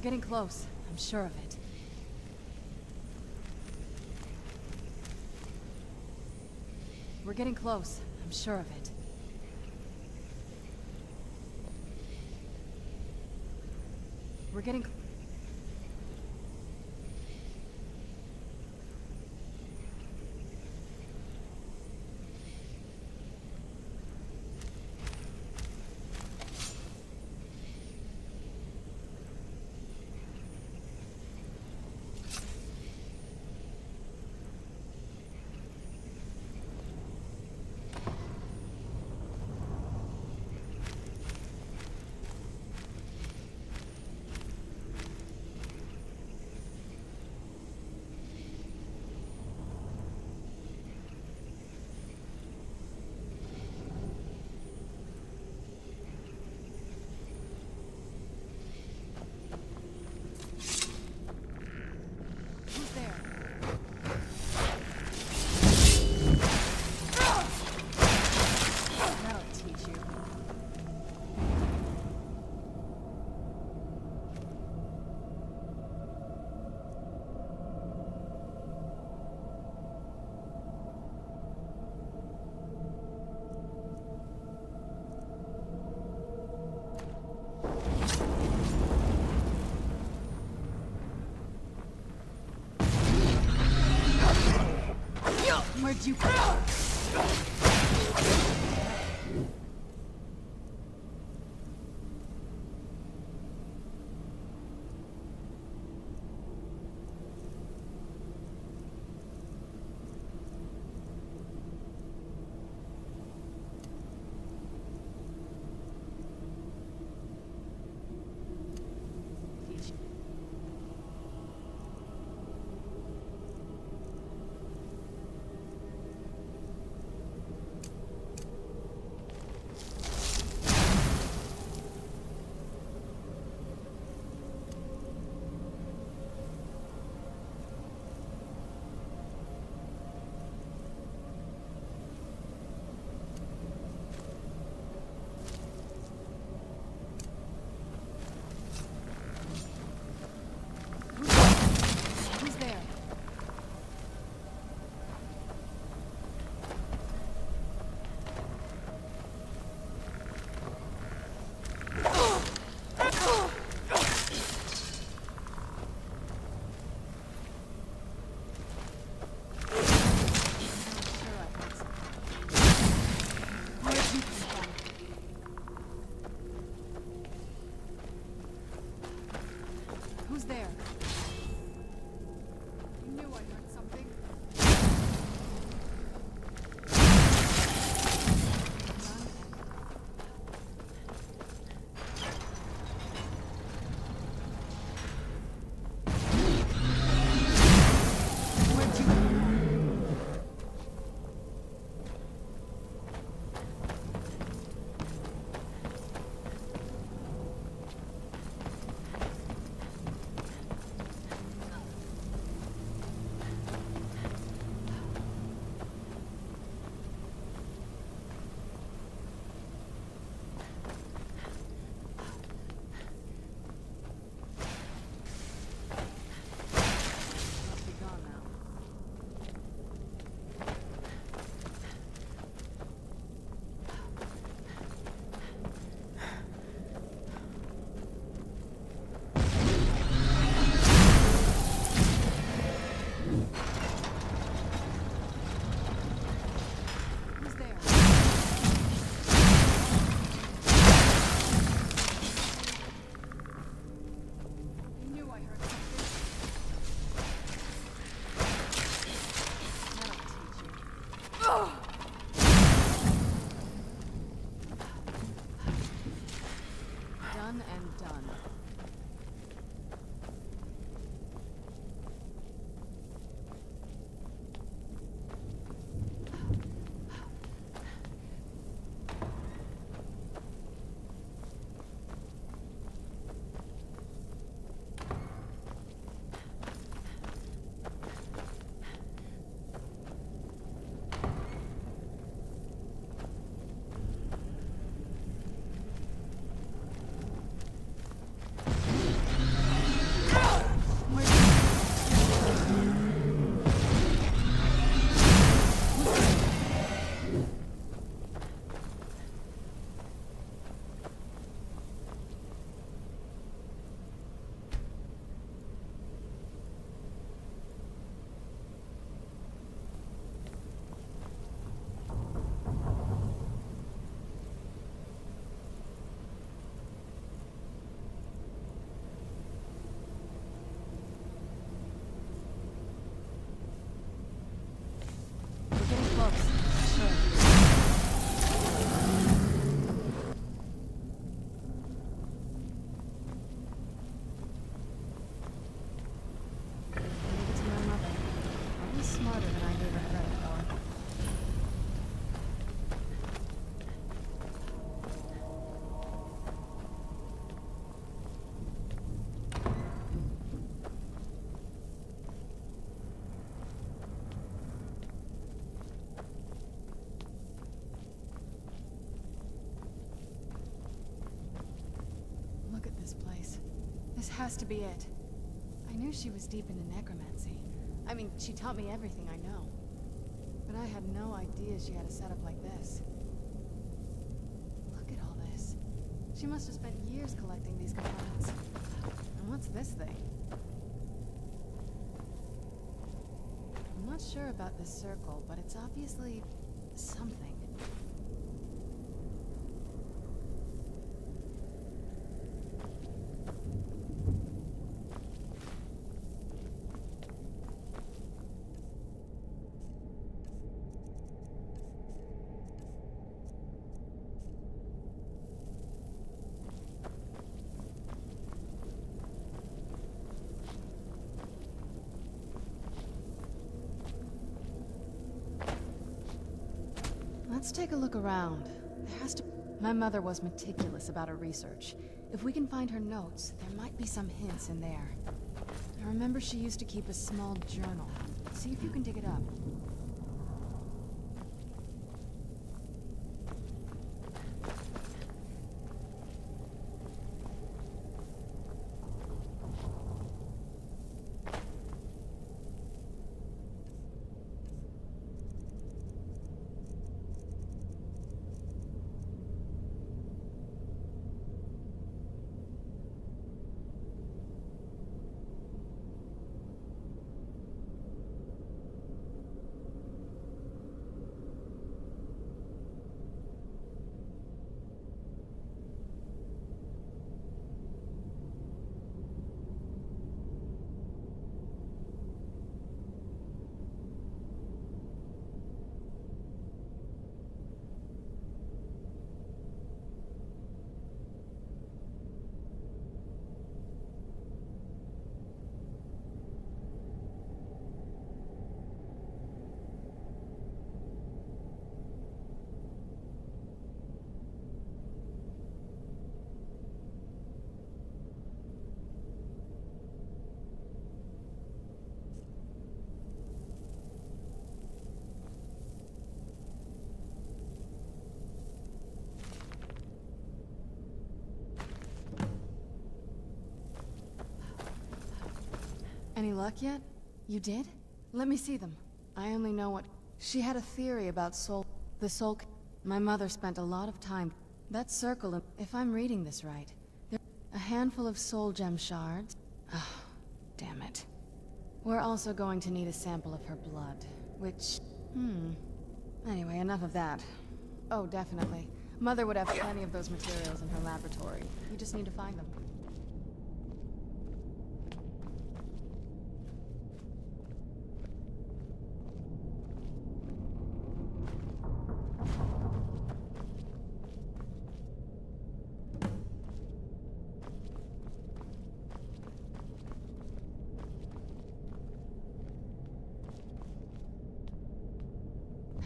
We're getting close. I'm sure of it. We're getting close. I'm sure of it. We're getting... Where'd you go? has to be it. I knew she was deep into necromancy. I mean, she taught me everything I know. But I had no idea she had a setup like this. Look at all this. She must have spent years collecting these components. And what's this thing? I'm not sure about this circle, but it's obviously something. Let's take a look around. There has to... My mother was meticulous about her research. If we can find her notes, there might be some hints in there. I remember she used to keep a small journal. See if you can dig it up. Any luck yet? You did? Let me see them. I only know what... She had a theory about soul... The soul... My mother spent a lot of time... That circle, if I'm reading this right... There... A handful of soul gem shards... Oh, damn it. We're also going to need a sample of her blood, which... Anyway, enough of that. Oh, definitely. Mother would have plenty of those materials in her laboratory. We just need to find them.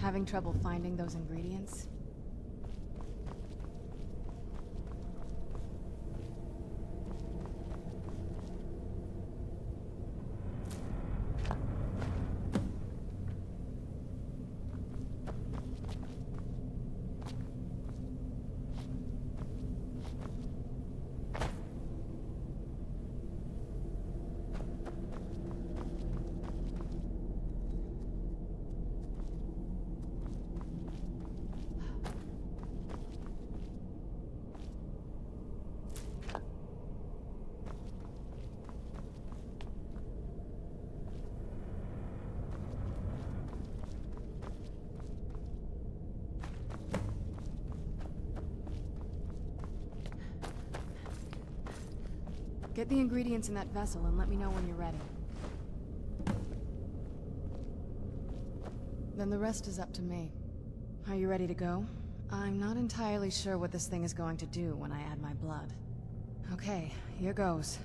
Having trouble finding those ingredients? Get the ingredients in that vessel and let me know when you're ready. Then the rest is up to me. Are you ready to go? I'm not entirely sure what this thing is going to do when I add my blood. Okay, here goes.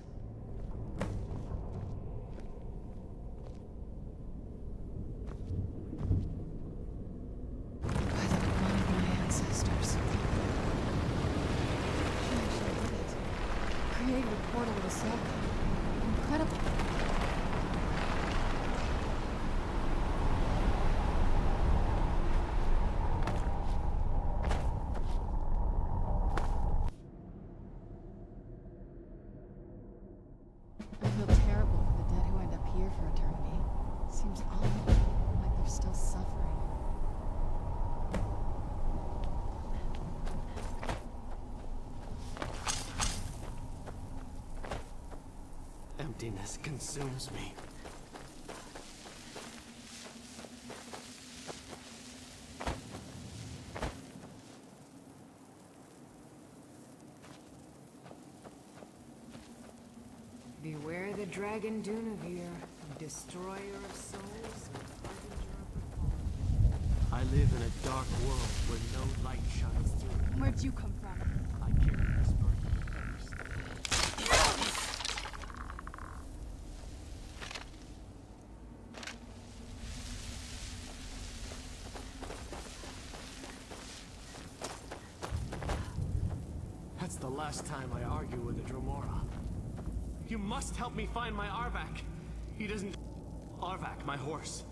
By the blood of my ancestors. She actually did it. Created a portal with a soul code. Incredible. emptiness consumes me. Beware the Dragon Dunavir, destroyer of souls and harbinger of the fall. I live in a dark world where no light shines through. Where'd you come from? I carry this burden first. That's the last time I argue with a Dromora. You must help me find my Arvak. He doesn't... Arvak, my horse.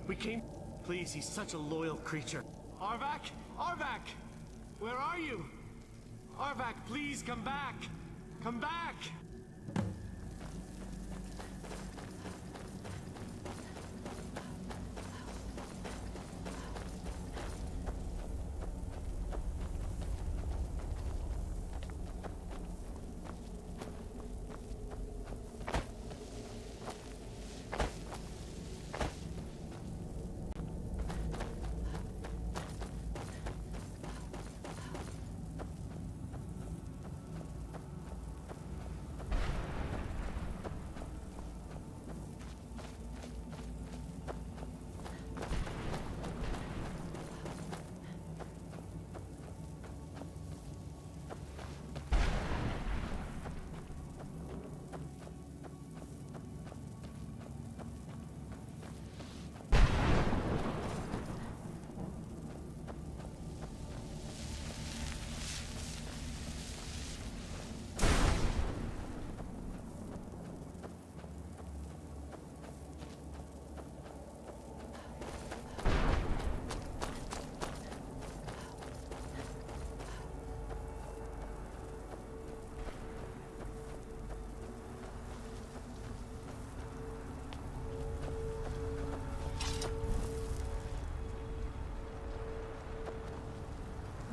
We came... Please, he's such a loyal creature. Arvak? Arvak! Where are you? Arvak, please come back! Come back!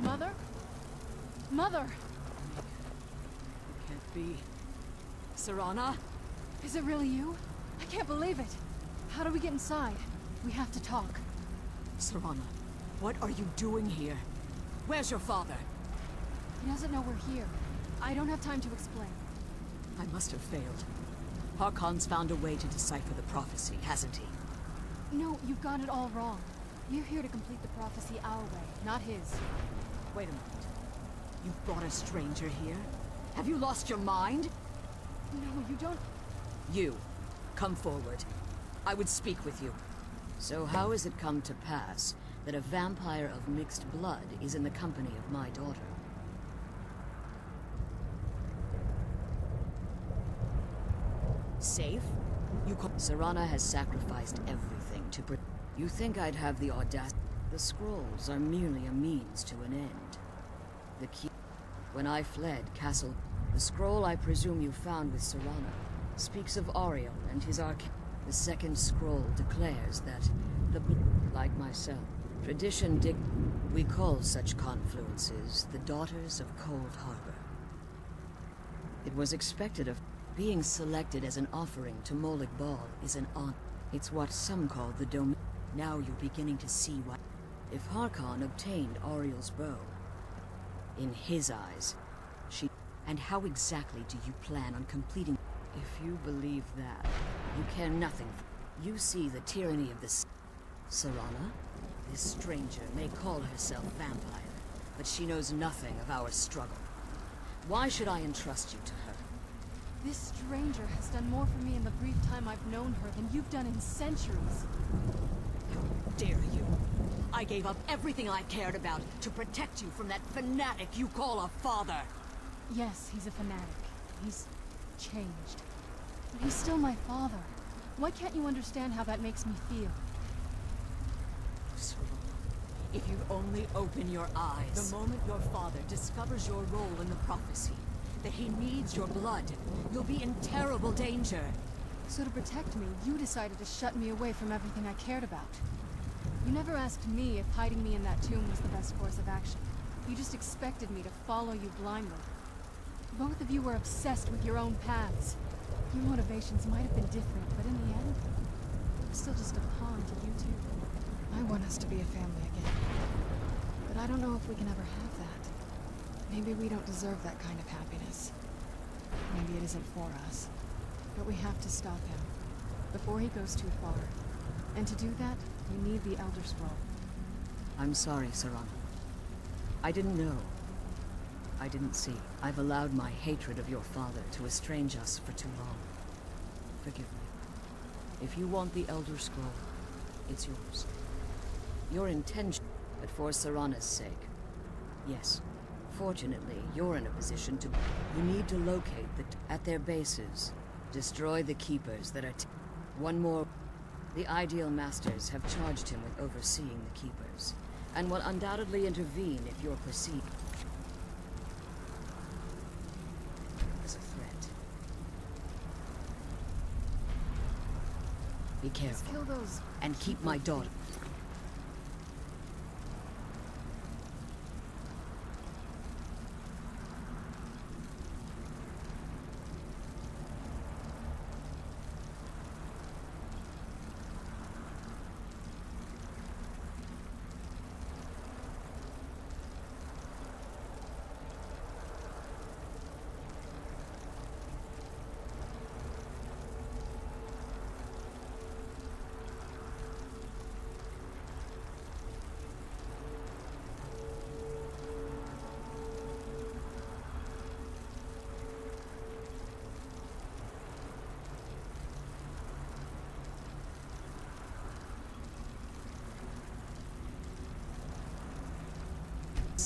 Mother? Mother! It can't be. Serana? Is it really you? I can't believe it. How do we get inside? We have to talk. Serana, what are you doing here? Where's your father? He doesn't know we're here. I don't have time to explain. I must have failed. Harkon's found a way to decipher the prophecy, hasn't he? No, you've got it all wrong. We're here to complete the prophecy our way, not his. Wait a moment. You've brought a stranger here? Have you lost your mind? No, you don't... You, come forward. I would speak with you. So how has it come to pass that a vampire of mixed blood is in the company of my daughter? Safe? Serana has sacrificed everything to You think I'd have the audacity? The scrolls are merely a means to an end. The key... When I fled Castle... The scroll I presume you found with Serana speaks of Ariel and his arc... The second scroll declares that like myself, tradition we call such confluences the Daughters of Cold Harbor. It was expected of... Being selected as an offering to Molag Bal is an honor. It's what some call the domain. Now you're beginning to see why. If Harkon obtained Ariel's bow, in his eyes, she... And how exactly do you plan on completing... If you believe that, you care nothing for... You see the tyranny of this... Serana? This stranger may call herself vampire, but she knows nothing of our struggle. Why should I entrust you to her? This stranger has done more for me in the brief time I've known her than you've done in centuries. How dare you? I gave up everything I cared about to protect you from that fanatic you call a father. Yes, he's a fanatic. He's changed. But he's still my father. Why can't you understand how that makes me feel? If you only open your eyes. The moment your father discovers your role in the prophecy, that he needs your blood, you'll be in terrible danger. So to protect me, you decided to shut me away from everything I cared about. You never asked me if hiding me in that tomb was the best course of action. You just expected me to follow you blindly. Both of you were obsessed with your own paths. Your motivations might have been different, but in the end, I'm still just a pawn to you two. I want us to be a family again. But I don't know if we can ever have that. Maybe we don't deserve that kind of happiness. Maybe it isn't for us. But we have to stop him before he goes too far. And to do that, you need the Elder Scroll. I'm sorry, Serana. I didn't know. I didn't see. I've allowed my hatred of your father to estrange us for too long. Forgive me. If you want the Elder Scroll, it's yours. Your intention, but for Serana's sake. Yes. Fortunately, you're in a position to... You need to locate at their bases. Destroy the Keepers that are... One more... The Ideal Masters have charged him with overseeing the Keepers, and will undoubtedly intervene if you're perceived as a threat. Be careful, Kill those and keep my daughter.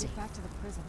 Get back to the prison.